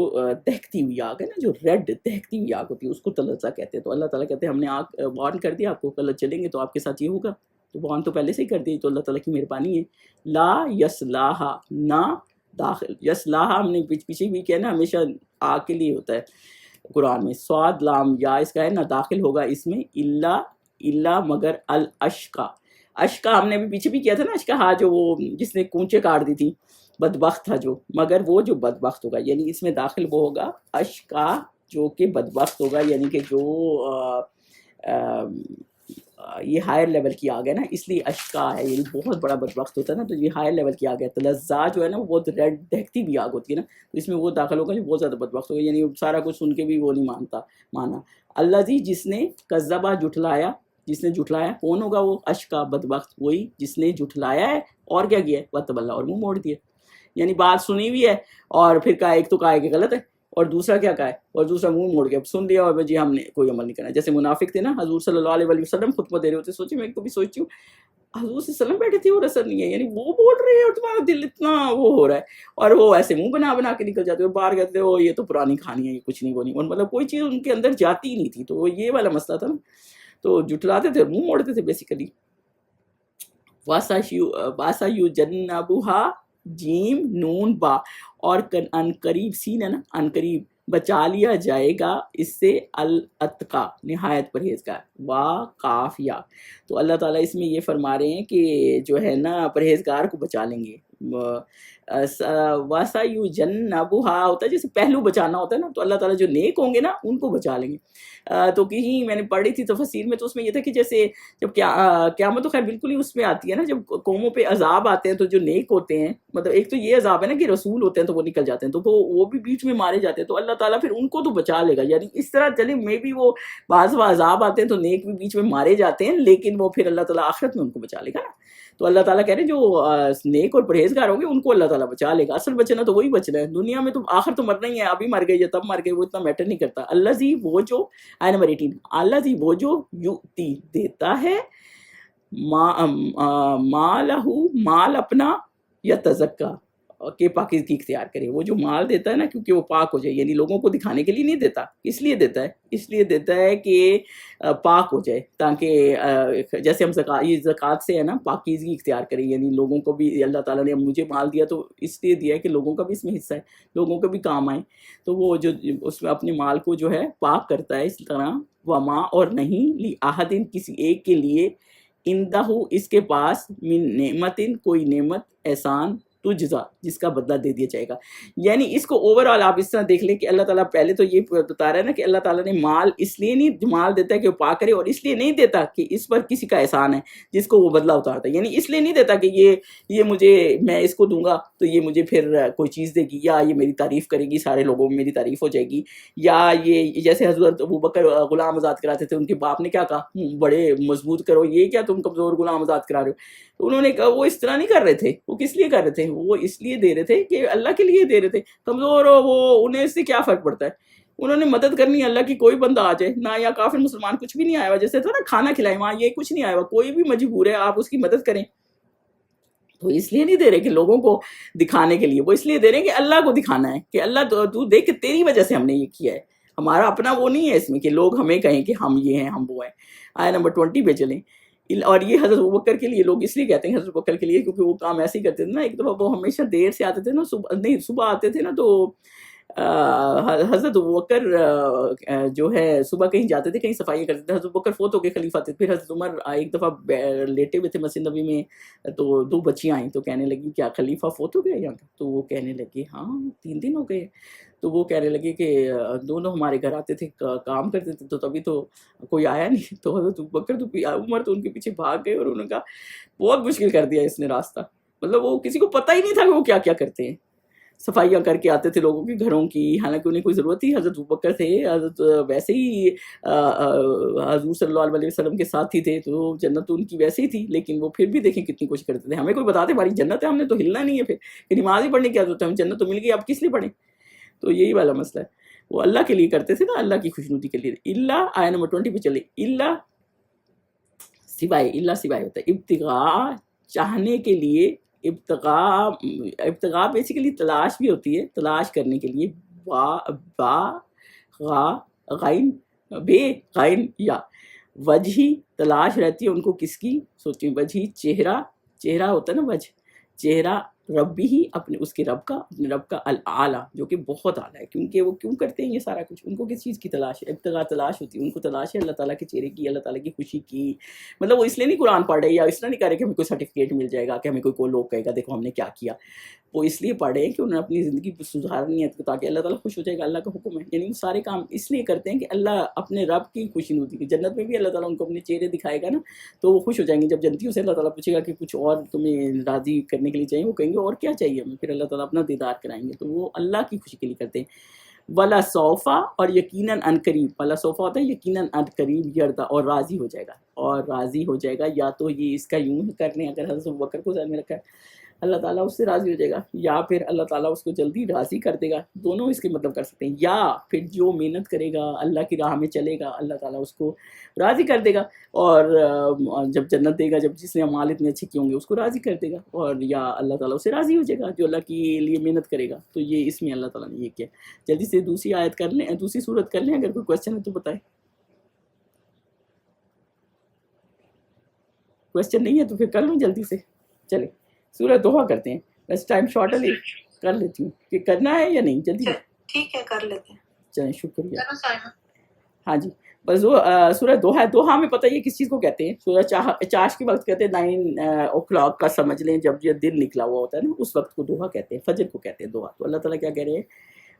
دہکتی ہوئی آگ ہے نا، جو ریڈ دہکتی ہوئی آگ ہوتی ہے اس کو تلظہ کہتے ہیں، تو اللہ تعالیٰ کہتے ہیں ہم نے آگ وارن کر دیا آپ کو، کل چلیں گے تو آپ کے ساتھ یہ ہوگا، تو وارن تو پہلے سے ہی کر دی، تو اللہ تعالیٰ کی مہربانی ہے۔ لا یصلاھا، نہ داخل، یصلاح ہم نے پیچھے بھی کیا نا، ہمیشہ آ کے لیے ہوتا ہے قرآن میں. صاد لام یا اس کا ہے نا، داخل ہوگا اس میں الا مگر الاشقا. اشقا ہم نے بھی پیچھے بھی کیا تھا نا، اشقا ہاں جو وہ جس نے کونچے کاٹ دی تھی، بدبخت تھا جو، مگر وہ جو بدبخت ہوگا، یعنی اس میں داخل وہ ہوگا اشقا جو کہ بدبخت ہوگا، یعنی کہ جو یہ ہائر لیول کی آ گیا نا، اس لیے اشقا ہے، یعنی بہت بڑا بدبخت ہوتا ہے نا، تو یہ ہائر لیول کی آ گیا. تلزا جو ہے نا وہ بہت ریڈ دہکتی بھی آگ ہوتی ہے نا، تو اس میں وہ داخل ہوگا جو بہت زیادہ بدبخت ہوگا، یعنی سارا کچھ سن کے بھی وہ نہیں مانا. اللہ جس نے کذبہ جھٹلایا، جس نے جھٹلایا کون ہوگا؟ وہ اشقا بدبخت، وہی جس نے جھٹلایا ہے اور کیا کیا ہے، وتولا اور منہ موڑ دیا. یعنی بات سنی ہوئی ہے اور پھر کہا، ایک تو کہا کہ غلط ہے اور دوسرا کیا کہا ہے، اور دوسرا منہ موڑ کے سن لیا اور جی ہم نے کوئی عمل نہیں کرنا. جیسے منافق تھے نا، حضور صلی اللہ علیہ وسلم خطبہ دے رہے ہوتے، سوچی میں ایک تو بھی سوچتی ہوں حضور صلی اللہ علیہ وسلم بیٹھے تھے اور اثر نہیں ہے، یعنی وہ بول رہے ہیں اور تمہارا دل اتنا وہ ہو رہا ہے، اور وہ ایسے منہ بنا کے نکل جاتے اور باہر کہتے وہ یہ تو پرانی کہانی ہے، یہ کچھ نہیں وہ نہیں، اور مطلب کوئی چیز ان کے اندر جاتی ہی نہیں تھی. تو وہ یہ والا مسئلہ تھا نا، تو جھٹلاتے تھے، منہ موڑتے تھے بیسیکلی. واسا یو جنبوہا جیم نون با، اور ان قریب سین ہے نا، ان قریب بچا لیا جائے گا اس سے الاتقا نہایت پرہیزگار. وا کاف یا، تو اللہ تعالیٰ اس میں یہ فرما رہے ہیں کہ جو ہے نا پرہیزگار کو بچا لیں گے. واسا یو جنبوہا ہوتا ہے جیسے پہلو بچانا ہوتا ہے نا، تو اللہ تعالیٰ جو نیک ہوں گے نا ان کو بچا لیں گے. تو کہیں میں نے پڑھی تھی تفسیر میں، تو اس میں یہ تھا کہ جیسے جب قیامت تو خیر بالکل ہی اس میں آتی ہے نا، جب قوموں پہ عذاب آتے ہیں تو جو نیک ہوتے ہیں، مطلب ایک تو یہ عذاب ہے نا کہ رسول ہوتے ہیں تو وہ نکل جاتے ہیں، تو وہ بھی بیچ میں مارے جاتے ہیں، تو اللہ تعالیٰ پھر ان کو تو بچا لے گا. یعنی اس طرح چلے میں بھی وہ بعض عذاب آتے ہیں تو نیک بھی بیچ میں مارے جاتے ہیں، لیکن وہ پھر اللہ تعالیٰ آخرت میں ان کو بچا لے گا نا. تو اللہ تعالیٰ کہہ رہے ہیں جو نیک اور پرہیزگار ہوں گے ان کو اللہ تعالیٰ بچا لے گا. اصل بچنا تو وہی بچنا ہے دنیا میں، تو آخر تو مرنا ہی ہے، ابھی مر گئے یا تب مر گئے وہ اتنا میٹر نہیں کرتا. اللہ جی وہ جو آئے نمبر 18، اللہ جی وہ جو یؤتی دیتا ہے مال اپنا یا تزکا کہ پاکیزگی اختیار کرے. وہ جو مال دیتا ہے نا کیونکہ وہ پاک ہو جائے، یعنی لوگوں کو دکھانے کے لیے نہیں دیتا، اس لیے دیتا ہے کہ پاک ہو جائے، تاکہ جیسے ہم زکوٰۃ سے ہے نا پاکیزگی اختیار کرے، یعنی لوگوں کو بھی اللہ تعالیٰ نے مجھے مال دیا تو اس لیے دیا ہے کہ لوگوں کا بھی اس میں حصہ ہے، لوگوں کا بھی کام آئے. تو وہ جو اس میں اپنے مال کو جو ہے پاک کرتا ہے. اس طرح وما اور نہیں لأحد کسی ایک کے لیے اندہ اس کے پاس من نعمتن کوئی نعمت احسان تجزا جس کا بدلہ دے دیا جائے گا. یعنی اس کو اوور آل آپ اس طرح دیکھ لیں کہ اللہ تعالیٰ پہلے تو یہ بتا رہا ہے نا کہ اللہ تعالیٰ نے مال اس لیے نہیں مال دیتا ہے کہ وہ پاک کرے، اور اس لیے نہیں دیتا کہ اس پر کسی کا احسان ہے جس کو وہ بدلہ اتارتا ہے. یعنی اس لیے نہیں دیتا کہ یہ مجھے میں اس کو دوں گا تو یہ مجھے پھر کوئی چیز دے گی، یا یہ میری تعریف کرے گی، سارے لوگوں میں میری تعریف ہو جائے گی، یا یہ جیسے حضرت ابوبکر غلام آزاد کراتے تھے، ان کے باپ نے کیا کہا، بڑے مضبوط کرو، یہ کیا تم کمزور غلام آزاد کرا رہے ہو. تو انہوں نے کہا وہ اس طرح نہیں کر رہے تھے، وہ کس لیے کر رہے تھے، وہ اس لیے دے رہے تھے کہ اللہ کے لیے دے رہے تھے. کمزور ہو وہ انہیں اس سے کیا فرق پڑتا ہے، انہوں نے مدد کرنی ہے. اللہ کی کوئی بندہ آ جائے نہ، یا کافر مسلمان کچھ بھی نہیں آیا ہوا، جیسے تھا نا کھانا کھلائے، وہاں یہ کچھ نہیں آیا ہوا، کوئی بھی مجبور ہے آپ اس کی مدد کریں. تو اس لیے نہیں دے رہے کہ لوگوں کو دکھانے کے لیے، وہ اس لیے دے رہے ہیں کہ اللہ کو دکھانا ہے کہ اللہ تو دیکھ کہ تیری وجہ سے ہم نے یہ کیا ہے، ہمارا اپنا وہ نہیں ہے اس میں کہ لوگ ہمیں کہیں کہ ہم یہ ہیں ہم وہ ہیں. آیا نمبر 20 پہ چلیں. اور یہ حضرت ابوبکر کے لیے لوگ اس لیے کہتے ہیں حضرت ابوبکر کے لیے کیونکہ وہ کام ایسے ہی کرتے تھے نا. ایک دفعہ وہ ہمیشہ دیر سے آتے تھے نا، صبح آتے تھے نا، تو حضرت ابوبکر جو ہے صبح کہیں جاتے تھے، کہیں صفائیاں کرتے تھے. حضرت ابوبکر فوت ہو کے خلیفہ تھے. پھر حضرت عمر ایک دفعہ لیٹے ہوئے تھے مسجد نبی میں، تو 2 بچیاں آئیں تو کہنے لگی کیا خلیفہ فوت ہو گیا یہاں کا؟ تو وہ کہنے لگے ہاں 3 دن ہو گئے. تو وہ کہنے لگے کہ دونوں ہمارے گھر آتے تھے، کام کرتے تھے، تو تبھی تو کوئی آیا نہیں. تو حضرت ابوبکر تو عمر تو ان کے پیچھے بھاگ گئے، اور انہوں نے کہا بہت مشکل کر دیا اس نے راستہ. مطلب وہ کسی کو پتہ ہی نہیں تھا کہ وہ کیا کیا کرتے ہیں، صفائیاں کر کے آتے تھے لوگوں کے گھروں کی، حالانکہ انہیں کوئی ضرورت تھی. حضرت ابوبکر تھے، حضرت ویسے ہی حضور صلی اللہ علیہ وسلم کے ساتھی تھے، تو جنت تو ان کی ویسے ہی تھی، لیکن وہ پھر بھی دیکھیں کتنی کوشش کرتے تھے. ہمیں کوئی بتاتے ہماری جنت ہے، ہم نے تو ہلنا نہیں ہے، پھر کہ نماز ہی پڑھنے کی عادت ہے، ہم جنت تو مل گئی، اب کس لیے پڑھیں. تو یہی والا مسئلہ ہے، وہ اللہ کے لیے کرتے تھے نا، اللہ کی خوشنودی کے لیے. اللہ آیا نمبر 20 پہ چلے. اللہ سوائے ہوتا ہے ابتغاء چاہنے کے لیے. ابتغاء بیسیکلی تلاش بھی ہوتی ہے، تلاش کرنے کے لیے. بے غائن یا وجہی تلاش رہتی ہے ان کو، کس کی؟ سوچیں وجہی چہرہ ہوتا ہے نا، وجہ چہرہ ربی ہی اپنے اس کے اپنے رب کا الاعلیٰ جو کہ بہت اعلیٰ ہے. کیونکہ وہ کیوں کرتے ہیں یہ سارا کچھ؟ ان کو کس چیز کی تلاش ہے؟ ابتغاء تلاش ہوتی ہے ان کو، تلاش ہے اللہ تعالیٰ کے چہرے کی، اللہ تعالیٰ کی خوشی کی. مطلب وہ اس لیے نہیں قرآن پڑھ رہے یا اس لیے نہیں کہہ رہے کہ ہمیں کوئی سرٹیفکیٹ مل جائے گا، کہ ہمیں کوئی لوگ کہے گا دیکھو ہم نے کیا کیا. وہ اس لیے پڑھے کہ انہوں نے اپنی زندگی سدھارنی ہے تاکہ اللہ تعالیٰ خوش ہو جائے گا. اللہ کا حکم ہے. یعنی وہ سارے کام اس لیے کرتے ہیں کہ اللہ اپنے رب کی خوشی ہوتی ہے. جنت میں بھی اللہ تعالیٰ ان کو اپنے چہرے دکھائے گا نا تو وہ خوش ہو جائیں گے. جب جنتیوں سے اللہ تعالیٰ پوچھے گا کہ کچھ اور تمہیں راضی کرنے کے لیے چاہیے، وہ کہیں گے اور کیا چاہیے ہمیں، پھر اللہ تعالیٰ اپنا دیدار کرائیں گے. تو وہ اللہ کی خوشی کے لیے کرتے ہیں. ولا صوفا، اور یقیناً ان قریب، ولا صوفا ہوتا ہے یقیناً ان قریب، یردا، اور راضی ہو جائے گا، اور راضی ہو جائے گا. یا تو یہ اس کا یوں کر لیں اگر حضرت ابوبکر کو ذہن میں رکھا ہے اللہ تعالیٰ اس سے راضی ہو جائے گا، یا پھر اللہ تعالیٰ اس کو جلدی راضی کر دے گا. دونوں اس کے مطلب کر سکتے ہیں. یا پھر جو محنت کرے گا اللہ کی راہ میں چلے گا اللہ تعالیٰ اس کو راضی کر دے گا، اور جب جنت دے گا، جب جس نے اعمال اتنے اچھے کیے ہوں گے اس کو راضی کر دے گا، اور یا اللہ تعالیٰ اس سے راضی ہو جائے گا جو اللہ کے لیے محنت کرے گا. تو یہ اس میں اللہ تعالیٰ نے یہ کیا. جلدی سے دوسری آیت کر لیں، دوسری صورت کر لیں. اگر کوئی کوشچن ہے تو بتائیں. کوشچن نہیں ہے تو پھر کر لوں جلدی سے. چلیں سورۃ دوحہ کرتے ہیں. بس ٹائم شارٹ ہے، کر لیتی ہوں کہ کرنا ہے یا نہیں. جلدی ٹھیک ہے کر لیتے ہیں. چلیں شکریہ. ہاں جی بس وہ سورہ دوحہ، دوحہ میں پتہ یہ کس چیز کو کہتے ہیں؟ سورہ چاش کے وقت کہتے ہیں 9 o'clock کا سمجھ لیں، جب یہ دن نکلا ہوا ہوتا ہے نا اس وقت کو دوحہ کہتے ہیں، فجر کو کہتے ہیں دوحہ. تو اللہ تعالیٰ کیا کہہ رہے ہیں؟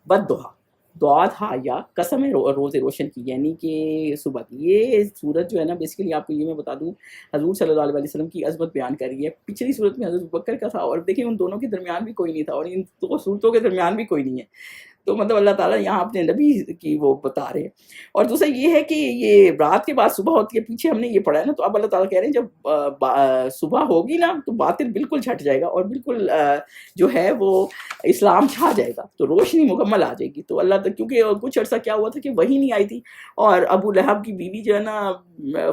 بد دوحہ، دعا تھا یا قسم ہے روز روشن کی، یعنی کہ صبح کی. یہ صورت جو ہے نا بیسیکلی آپ کو یہ میں بتا دوں حضور صلی اللہ علیہ وسلم کی عظمت بیان کر رہی ہے. پچھلی صورت میں حضرت بکر کا تھا، اور دیکھیں ان دونوں کے درمیان بھی کوئی نہیں تھا، اور ان دو صورتوں کے درمیان بھی کوئی نہیں ہے. تو مطلب اللہ تعالیٰ یہاں اپنے نبی کی وہ بتا رہے ہیں. اور دوسرا یہ ہے کہ یہ رات کے بعد صبح ہوتی ہے، پیچھے ہم نے یہ پڑھا ہے نا. تو اب اللہ تعالیٰ کہہ رہے ہیں جب صبح ہوگی نا تو باطل بالکل چھٹ جائے گا، اور بالکل جو ہے وہ اسلام چھا جائے گا، تو روشنی مکمل آ جائے گی. تو اللہ کیونکہ کچھ عرصہ کیا ہوا تھا کہ وہی نہیں آئی تھی، اور ابو لہب کی بیوی جو ہے نا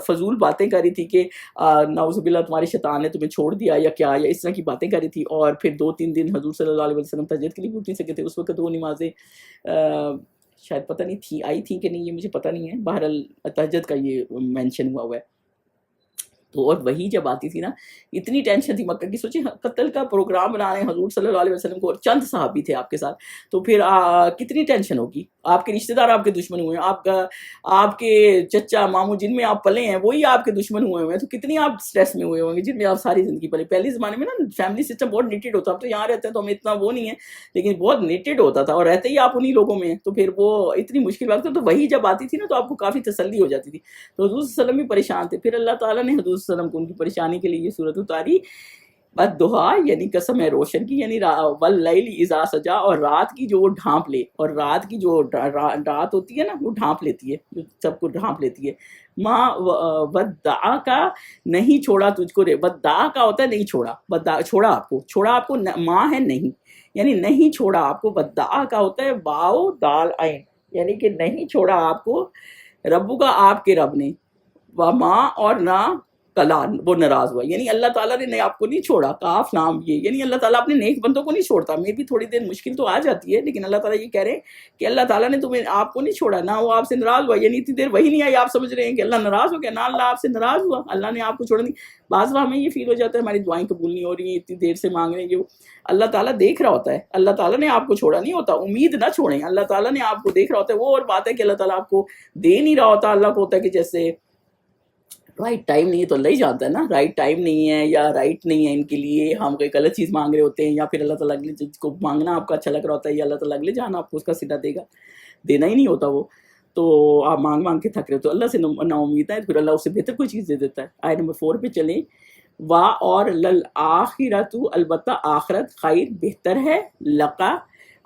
فضول باتیں کر رہی تھی کہ نعوذ باللہ تمہاری شیطان نے تمہیں چھوڑ دیا یا کیا، یا اس طرح کی باتیں کر رہی تھی. اور پھر 2-3 دن حضور صلی اللہ علیہ وسلم تہجد کے لیے بھی اٹھ نہیں سکے تھے. اس وقت وہ نمازیں شاید پتہ نہیں تھی آئی تھی کہ نہیں، یہ مجھے پتہ نہیں ہے. بہرحال تہجد کا یہ مینشن ہوا ہے. تو اور وہی جب آتی تھی نا اتنی ٹینشن تھی مکہ کی. سوچیں قتل کا پروگرام بنا رہے ہیں حضور صلی اللہ علیہ وسلم کو، اور چند صحابی تھے آپ کے ساتھ، تو پھر کتنی ٹینشن ہوگی. آپ کے رشتہ دار آپ کے دشمن ہوئے ہیں، آپ کے چچا ماموں جن میں آپ پلے ہیں وہی آپ کے دشمن ہوئے ہوئے ہیں. تو کتنی آپ اسٹریس میں ہوئے ہوں گے جن میں آپ ساری زندگی پلے. پہلے زمانے میں نا فیملی سسٹم بہت نیٹڈ ہوتا. اب تو یہاں رہتے ہیں تو ہمیں اتنا وہ نہیں ہے، لیکن بہت نیٹڈ ہوتا تھا، اور رہتے ہی آپ انہی لوگوں میں ہیں. تو پھر وہ اتنی مشکل وقت تو وہی جب آتی تھی نا تو آپ کو کافی تسلی ہو جاتی تھی. تو حضور صلی اللہ علیہ وسلم بھی پریشان تھے. پھر اللہ تعالیٰ نے حضور صلی اللہ علیہ وسلم کو ان کی پریشانی کے لیے یہ صورت اتاری. بددہا یعنی قسم ہے روشن کی، یعنی واللیل اذا سجا، اور رات کی جو وہ ڈھانپ لے. اور رات کی جو رات ہوتی ہے نا وہ ڈھانپ لیتی ہے، جو سب کو ڈھانپ لیتی ہے. ماں ودعا کا نہیں چھوڑا تجھ کو، ودعا کا ہوتا ہے نہیں چھوڑا، چھوڑا آپ کو ماں ہے نہیں، یعنی نہیں چھوڑا آپ کو. ودعا کا ہوتا ہے واو دال عین، یعنی کہ نہیں چھوڑا آپ کو ربو کا آپ کے رب نے، ماں اور نہ کلا وہ ناراض ہوا. یعنی اللہ تعالیٰ نے آپ کو نہیں چھوڑا، کاف نام یہ، یعنی اللہ تعالیٰ اپنے نیک بندوں کو نہیں چھوڑتا. میں بھی تھوڑی دیر مشکل تو آ جاتی ہے، لیکن اللہ تعالیٰ یہ کہہ رہے ہیں کہ اللہ تعالیٰ نے تمہیں آپ کو نہیں چھوڑا، نہ وہ آپ سے ناراض ہوا. یعنی اتنی دیر وہی نہیں آئی آپ سمجھ رہے ہیں کہ اللہ ناراض ہو گیا، نہ اللہ آپ سے ناراض ہوا، اللہ نے آپ کو چھوڑا نہیں. بعض بار ہمیں یہ فیل ہو جاتا ہے ہماری دعائیں قبول نہیں ہو رہی ہیں، اتنی دیر سے مانگ رہے ہیں. یہ اللہ تعالیٰ دیکھ رہا ہوتا ہے، اللہ تعالیٰ نے آپ کو چھوڑا نہیں ہوتا. امید نہ چھوڑیں، اللہ تعالیٰ نے آپ کو دیکھ رہا ہوتا ہے. وہ اور بات ہے کہ اللہ تعالیٰ آپ کو دے نہیں رہا ہوتا. اللہ کو ہوتا ہے کہ جیسے رائٹ ٹائم نہیں ہے، تو اللہ ہی جانتا ہے نا رائٹ ٹائم نہیں ہے یا رائٹ نہیں ہے ان کے لیے، ہم کوئی غلط چیز مانگ رہے ہوتے ہیں، یا پھر اللہ تعالیٰ اگلے جس کو مانگنا آپ کا اچھا لگ رہا ہوتا ہے، یا اللہ تعالیٰ اگلے جان آپ کو اس کا صدہ دے گا، دینا ہی نہیں ہوتا وہ. تو آپ مانگ کے تھک رہے ہو تو اللہ سے نا امید ہے، پھر اللہ اس سے بہتر کوئی چیز دے دیتا ہے. آیت نمبر 4 پہ چلیں. وا اور للآخرۃ، البتہ آخرت، خیر بہتر ہے، لقا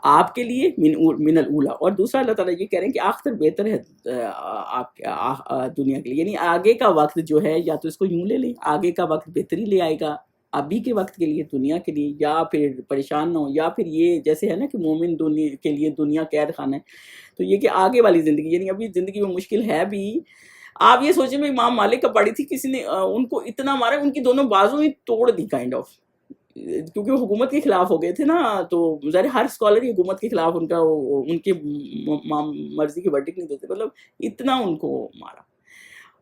آپ کے لیے، من الاولا. اور دوسرا اللہ تعالیٰ یہ کہہ رہے ہیں کہ آخر بہتر ہے آپ دنیا کے لیے، یعنی آگے کا وقت جو ہے، یا تو اس کو یوں لے لیں آگے کا وقت بہتری لے آئے گا ابھی کے وقت کے لیے دنیا کے لیے، یا پھر پریشان نہ ہو، یا پھر یہ جیسے ہے نا کہ مومن دنیا کے لیے دنیا قید خانہ ہے، تو یہ کہ آگے والی زندگی، یعنی ابھی زندگی میں مشکل ہے بھی. آپ یہ سوچیں میں امام مالک کا پڑھی تھی، کسی نے ان کو اتنا مارا ان کی دونوں بازو ہی توڑ دی کائنڈ آف، کیونکہ وہ حکومت کے خلاف ہو گئے تھے نا. تو ظاہر ہر اسکالر ہی حکومت کے خلاف ان کے مرضی کے ورڈکٹ نہیں دیتے، مطلب اتنا ان کو مارا.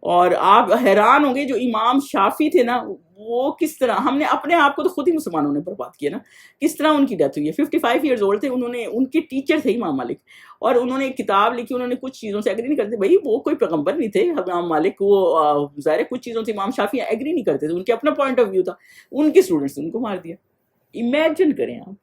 اور آپ حیران ہوں گے جو امام شافی تھے نا، وہ کس طرح، ہم نے اپنے آپ کو تو خود ہی مسلمانوں نے برباد کیا نا، کس طرح ان کی ڈیتھ ہوئی ہے. 55 ایئرز اولڈ تھے. انہوں نے، ان کے ٹیچر تھے امام مالک، اور انہوں نے ایک کتاب لکھی. انہوں نے کچھ چیزوں سے ایگری نہیں کرتے. بھائی وہ کوئی پیغمبر نہیں تھے امام مالک، وہ ظاہر ہے کچھ چیزوں سے امام شافی ایگری نہیں کرتے تھے، ان کے اپنا پوائنٹ آف ویو تھا. ان کے اسٹوڈنٹس نے ان کو مار دیا. امیجن کریں آپ.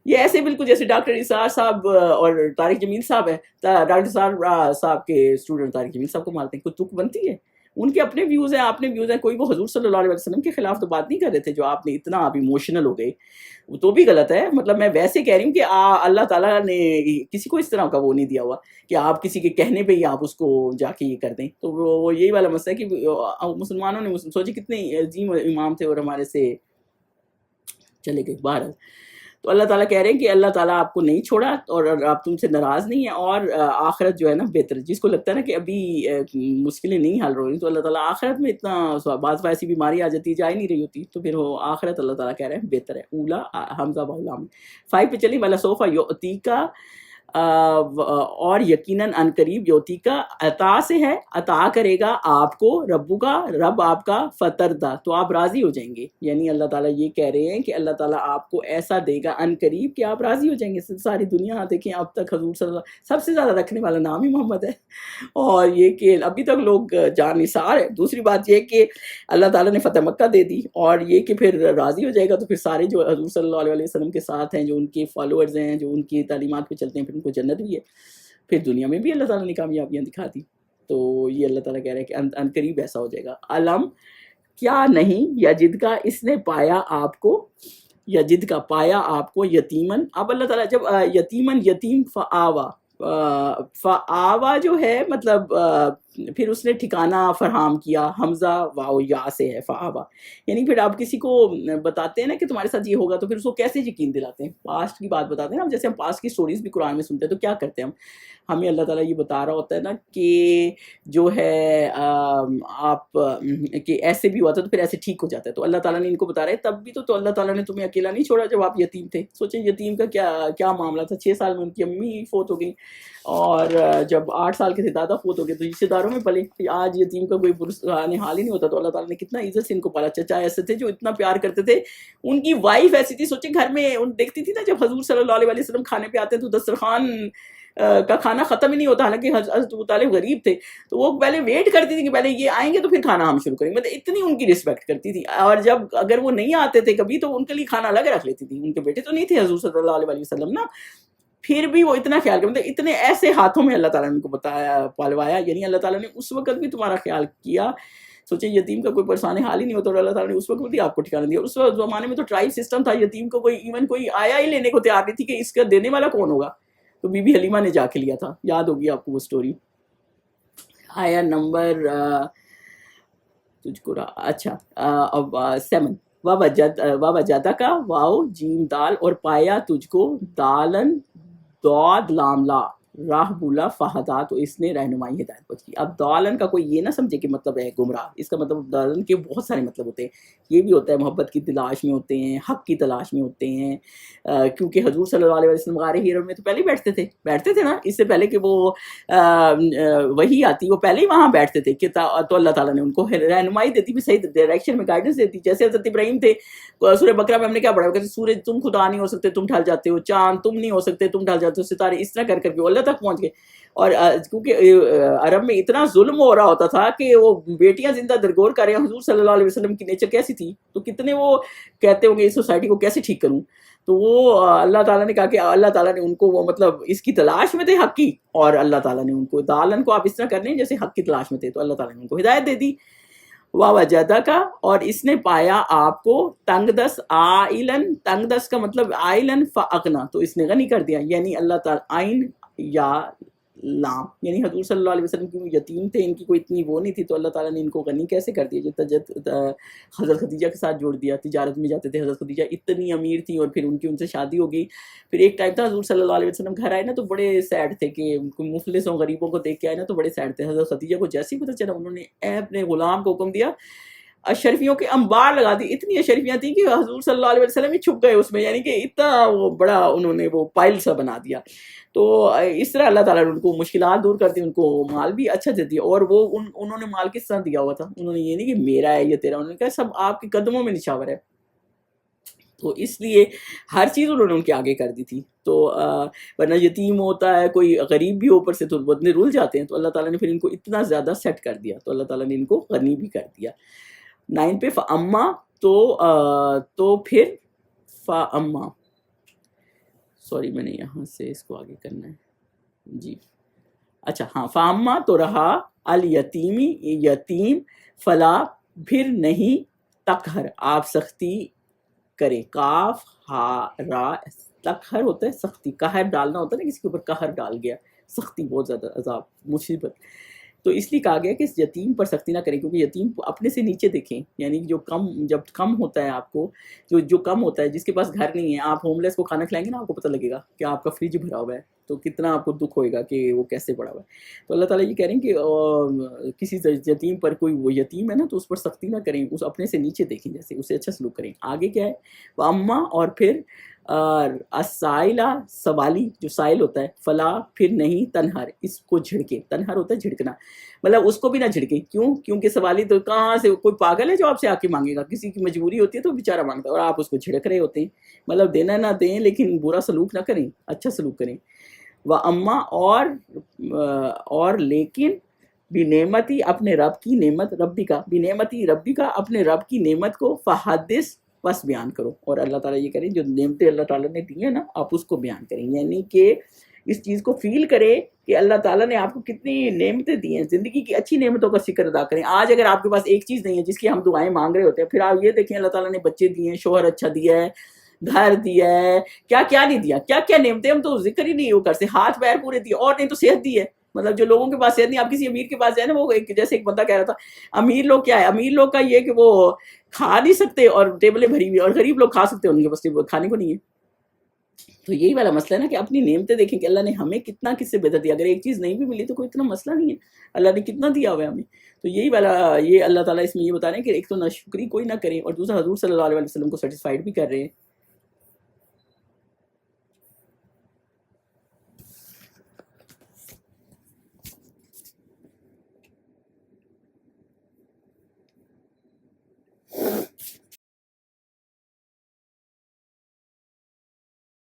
یہ ایسے بالکل جیسے ڈاکٹر اسرار صاحب اور طارق جمیل صاحب ہے، ڈاکٹر اسرار صاحب کے اسٹوڈنٹ طارق جمیل صاحب کو مارتے ہیں. کوئی تک بنتی ہے؟ ان کے اپنے ویوز ہیں، اپنے ویوز ہیں. کوئی وہ حضور صلی اللہ علیہ وسلم کے خلاف تو بات نہیں کر رہے تھے جو آپ نے اتنا آپ ایموشنل ہو گئے. وہ تو بھی غلط ہے. مطلب میں ویسے کہہ رہی ہوں کہ اللہ تعالیٰ نے کسی کو اس طرح کا وہ نہیں دیا ہوا کہ آپ کسی کے کہنے پہ ہی آپ اس کو جا کے یہ کر دیں. تو وہ یہی والا مسئلہ ہے کہ مسلمانوں نے سوچے کتنے عظیم امام تھے اور ہمارے سے چلے گئے. بہرحال تو اللہ تعالیٰ کہہ رہے ہیں کہ اللہ تعالیٰ آپ کو نہیں چھوڑا اور آپ تم سے ناراض نہیں ہے، اور آخرت جو ہے نا بہتر. جس کو لگتا ہے نا کہ ابھی مشکلیں نہیں حل ہو رہی، تو اللہ تعالیٰ آخرت میں اتنا بعض ایسی بیماری آ جاتی جا ہی نہیں رہی ہوتی، تو پھر وہ آخرت اللہ تعالیٰ کہہ رہے ہیں بہتر ہے. اولا حمزہ باؤلا میں 5 پہ چلی. والا صوفہ یؤتیکا، اور یقیناً ان قریب یوتی کا عطا سے ہے، عطا کرے گا آپ کو ربو کا، رب آپ کا، فتردا، تو آپ راضی ہو جائیں گے. یعنی اللہ تعالیٰ یہ کہہ رہے ہیں کہ اللہ تعالیٰ آپ کو ایسا دے گا ان قریب کہ آپ راضی ہو جائیں گے. ساری دنیا دیکھیں اب تک حضور صلی اللہ سب سے زیادہ رکھنے والا نام ہی محمد ہے، اور یہ کہ ابھی تک لوگ جان نثار ہے. دوسری بات یہ کہ اللہ تعالیٰ نے فتح مکہ دے دی، اور یہ کہ پھر راضی ہو جائے گا، تو پھر سارے جو حضور صلی اللہ علیہ وسلم کے ساتھ ہیں، جو ان کے فالوورز ہیں، جو ان کی تعلیمات پہ چلتے ہیں، پھر ان کو جنت بھی ہے. پھر دنیا میں بھی اللہ تعالیٰ نے کامیابیاں دکھا دی. تو یہ اللہ تعالیٰ کہہ رہے ہیں کہ ان قریب ایسا ہو جائے گا. علم کیا نہیں، یجد کا اس نے پایا آپ کو، یجد کا پایا آپ کو، یتیمن. اب اللہ تعالیٰ جب یتیمن، یتیم فآوا، فآوا جو ہے مطلب پھر اس نے ٹھکانہ فراہم کیا. حمزہ واو یا سے ہے فآوا. یعنی پھر آپ کسی کو بتاتے ہیں نا کہ تمہارے ساتھ یہ ہوگا، تو پھر اس کو کیسے یقین دلاتے ہیں؟ پاسٹ کی بات بتاتے ہیں نا. جیسے ہم پاسٹ کی سٹوریز بھی قرآن میں سنتے ہیں تو کیا کرتے ہیں ہمیں اللہ تعالیٰ یہ بتا رہا ہوتا ہے نا کہ جو ہے آپ کہ ایسے بھی ہوا تھا تو پھر ایسے ٹھیک ہو جاتا ہے. تو اللہ تعالیٰ نے ان کو بتا رہے تب بھی تو اللہ تعالیٰ نے تمہیں اکیلا نہیں چھوڑا جب آپ یتیم تھے. سوچیں یتیم کا کیا معاملہ تھا. 6 سال میں ان کی امی فوت ہو گئی، اور جب 8 سال کے تھے دادا فوت ہو گئے، تو رشتے داروں میں پلے. آج یتیم کا کوئی حال ہی نہیں ہوتا. تو اللہ تعالیٰ نے کتنا عزت سے ان کو پالا. چچا ایسے تھے جو اتنا پیار کرتے تھے. ان کی وائف ایسی تھی، سوچیں گھر میں دیکھتی تھی نا جب حضور صلی اللہ علیہ وسلم کھانے پہ آتے تو دسترخوان کا کھانا ختم ہی نہیں ہوتا. حالانکہ حضرت ابو طالب غریب تھے، تو وہ پہلے ویٹ کرتی تھی کہ پہلے یہ آئیں گے تو پھر کھانا ہم شروع کریں گے. مطلب اتنی ان کی رسپیکٹ کرتی تھی. اور جب اگر وہ نہیں آتے تھے کبھی تو ان کے لیے کھانا الگ رکھ لیتی تھی. ان کے بیٹے تو نہیں تھے حضور صلی اللہ علیہ وسلم نا، پھر بھی وہ اتنا خیال کرتے. مطلب اتنے ایسے ہاتھوں میں اللہ تعالیٰ نے ان کو بتایا پالوایا. یعنی اللہ تعالیٰ نے اس وقت بھی تمہارا خیال کیا. سوچیں یتیم کا کوئی پریشان حال ہی نہیں ہوتا، اور اللہ تعالیٰ نے اس وقت بھی آپ کو ٹھکانہ دیا. اس زمانے میں تو ٹرائب سسٹم تھا. یتیم کو کوئی ایون کوئی آیا ہی لینے کو تیار نہیں تھی کہ اس کا دینے والا کون ہوگا. تو بی بی حلیمہ نے جا کے لیا تھا. یاد ہوگی آپ کو وہ سٹوری. آیا نمبر تجھ کو اچھا اب 7. وجدہ کا واؤ جیم دال، اور پایا تجھ کو دالن دعد لام لا راہ بولا فہدا، تو اس نے رہنمائی ہدایت بخش کی. اب دالن کا کوئی یہ نہ سمجھے کہ مطلب ہے گمراہ. اس کا مطلب دالن کے بہت سارے مطلب ہوتے ہیں. یہ بھی ہوتا ہے محبت کی تلاش میں ہوتے ہیں، حق کی تلاش میں ہوتے ہیں. کیونکہ حضور صلی اللہ علیہ وسلم غار ہیرا میں تو پہلے ہی بیٹھتے تھے نا. اس سے پہلے کہ وہ وہی آتی وہ پہلے ہی وہاں بیٹھتے تھے. تو اللہ تعالیٰ نے ان کو رہنمائی دیتی، بھی صحیح ڈائریکشن میں گائیڈنس دیتی. جیسے حضرت ابراہیم تھے، سورہ بقرہ میں ہم نے کیا پڑھا کہ سورج تم خدا نہیں ہو سکتے تم ڈھل جاتے ہو، چاند تم نہیں ہو سکتے تم ڈھل جاتے ہو، ستارے اس طرح کر کے وہ اللہ تک پہنچ گئے. اور کیونکہ عرب میں اتنا ظلم ہو رہا ہوتا تھا کہ وہ بیٹیاں زندہ درگور کر رہے ہیں. حضور صلی اللہ علیہ وسلم کی نیچر کیسی تھی، تو کتنے وہ کہتے ہوں گے اس سوسائٹی کو کیسے ٹھیک کروں. تو وہ اللہ تعالیٰ نے کہا کہ اللہ تعالیٰ نے ان کو وہ مطلب اس کی تلاش میں تھے حق کی، اور اللہ تعالیٰ نے ان کو دالن کو آپ اس طرح کر لیں جیسے حق کی تلاش میں تھے، تو اللہ تعالیٰ نے ان کو ہدایت دے دی. وجدہ کا، اور اس نے پایا آپ کو تنگ دست عائلن. تنگ دست کا مطلب عائلن فاغنا، تو اس نے غنی کر دیا. یعنی اللہ تعالیٰ عین یا لام، یعنی حضور صلی اللہ علیہ وسلم کی یتیم تھے، ان کی کوئی اتنی وہ نہیں تھی، تو اللہ تعالیٰ نے ان کو غنی کیسے کر دیا. حضرت خدیجہ کے ساتھ جوڑ دیا. تجارت میں جاتے تھے. حضرت خدیجہ اتنی امیر تھیں، اور پھر ان سے شادی ہو گئی. پھر ایک ٹائم تھا حضور صلی اللہ علیہ وسلم گھر آئے نا تو بڑے سیڈ تھے کہ مفلسوں غریبوں کو دیکھ کے آئے نا تو بڑے سیڈ تھے. حضرت خدیجہ کو جیسے ہی پتہ چلا، انہوں نے اپنے غلام کو حکم دیا اشرفیوں کے انبار لگا دی. اتنی اشرفیاں تھیں کہ حضور صلی اللہ علیہ وسلم ہی چھپ گئے اس میں، یعنی کہ اتنا وہ بڑا انہوں نے وہ پائل سا بنا دیا. تو اس طرح اللہ تعالیٰ نے ان کو مشکلات دور کر دی، ان کو مال بھی اچھا دے دیا. اور وہ انہوں نے مال کس طرح دیا ہوا تھا؟ انہوں نے یہ نہیں کہ میرا ہے یا تیرا، انہوں نے کہا سب آپ کے قدموں میں نچھاور ہے. تو اس لیے ہر چیز انہوں نے ان کے آگے کر دی تھی. تو ورنہ یتیم ہوتا ہے کوئی غریب بھی اوپر سے تو بدنے رول جاتے ہیں. تو اللہ تعالیٰ نے پھر ان کو اتنا زیادہ سیٹ کر دیا، تو اللہ تعالیٰ نے ان کو غنی بھی کر دیا. 9 پہ فاما، تو پھر فاما، سوری میں نے یہاں سے اس کو آگے کرنا ہے جی. اچھا ہاں، فاما تو رہا الیتیمی، یتیم، فلا پھر نہیں، تقہر آپ سختی کریں. کاف ہا را، تقہر ہوتا ہے سختی، قہر ڈالنا ہوتا ہے نا، کسی کے اوپر قہر ڈال گیا، سختی، بہت زیادہ عذاب، مصیبت. تو اس لیے کہا گیا کہ اس یتیم پر سختی نہ کریں، کیونکہ یتیم اپنے سے نیچے دیکھیں، یعنی جب کم ہوتا ہے آپ کو، جو کم ہوتا ہے، جس کے پاس گھر نہیں ہے، آپ ہوم لیس کو کھانا کھلائیں گے نا، آپ کو پتہ لگے گا کہ آپ کا فریج بھرا ہوا ہے، تو کتنا آپ کو دکھ ہوئے گا کہ وہ کیسے پڑا ہوا ہے. تو اللہ تعالیٰ یہ کہہ رہے ہیں کہ کسی یتیم پر، کوئی وہ یتیم ہے نا تو اس پر سختی نہ کریں، اس اپنے سے نیچے دیکھیں، جیسے اسے اچھا سلوک کریں. آگے کیا ہے؟ وَأَمَّا، اور پھر السائلہ، سوالی جو سائل ہوتا ہے، فلا پھر نہیں، تنہر اس کو جھڑکے. تنہر ہوتا ہے جھڑکنا، مطلب اس کو بھی نہ جھڑکیں. کیوں؟ کیونکہ سوالی تو کہاں سے، کوئی پاگل ہے جو آپ سے آ کے مانگے گا؟ کسی کی مجبوری ہوتی ہے تو بیچارہ مانگتا ہے، اور آپ اس کو جھڑک رہے ہوتے ہیں. مطلب دینا نہ دیں، لیکن برا سلوک نہ کریں، اچھا سلوک کریں. وَأَمَّا، اور لیکن بھی نعمتی، اپنے رب کی نعمت، ربی کا بھی نعمتی، ربی کا اپنے رب کی نعمت کو، فحدث بس بیان کرو. اور اللہ تعالیٰ یہ کریں، جو نعمتیں اللہ تعالیٰ نے دی ہیں نا، آپ اس کو بیان کریں، یعنی کہ اس چیز کو فیل کریں کہ اللہ تعالیٰ نے آپ کو کتنی نعمتیں دی ہیں. زندگی کی اچھی نعمتوں کا شکر ادا کریں. آج اگر آپ کے پاس ایک چیز نہیں ہے جس کی ہم دعائیں مانگ رہے ہوتے ہیں، پھر آپ یہ دیکھیں اللہ تعالیٰ نے بچے دیے ہیں، شوہر اچھا دیا ہے، گھر دیا ہے، کیا کیا نہیں دیا، کیا کیا نعمتیں ہم تو ذکر ہی نہیں وہ کرتے. ہاتھ پیر پورے دیے، اور نہیں تو صحت دی ہے. مطلب جو لوگوں کے پاس صحت نہیں، آپ کسی امیر کے پاس جائیں نا، وہ جیسے ایک بندہ کہہ رہا تھا، امیر لوگ کیا ہے، امیر لوگ کا یہ کہ وہ کھا نہیں سکتے اور ٹیبلیں بھری ہوئی، اور غریب لوگ کھا سکتے ہیں، ان کے پاس کھانے کو نہیں ہے. تو یہی والا مسئلہ ہے نا کہ اپنی نعمتیں دیکھیں کہ اللہ نے ہمیں کتنا کس سے بہتر دیا. اگر ایک چیز نہیں بھی ملی تو کوئی اتنا مسئلہ نہیں ہے، اللہ نے کتنا دیا ہوا ہے ہمیں. تو یہی والا، یہ اللہ تعالیٰ اس میں یہ بتا رہے ہیں کہ ایک تو ناشکری کوئی نہ کریں، اور دوسرا حضور صلی اللہ علیہ وسلم کو سیٹسفائیڈ بھی کر رہے ہیں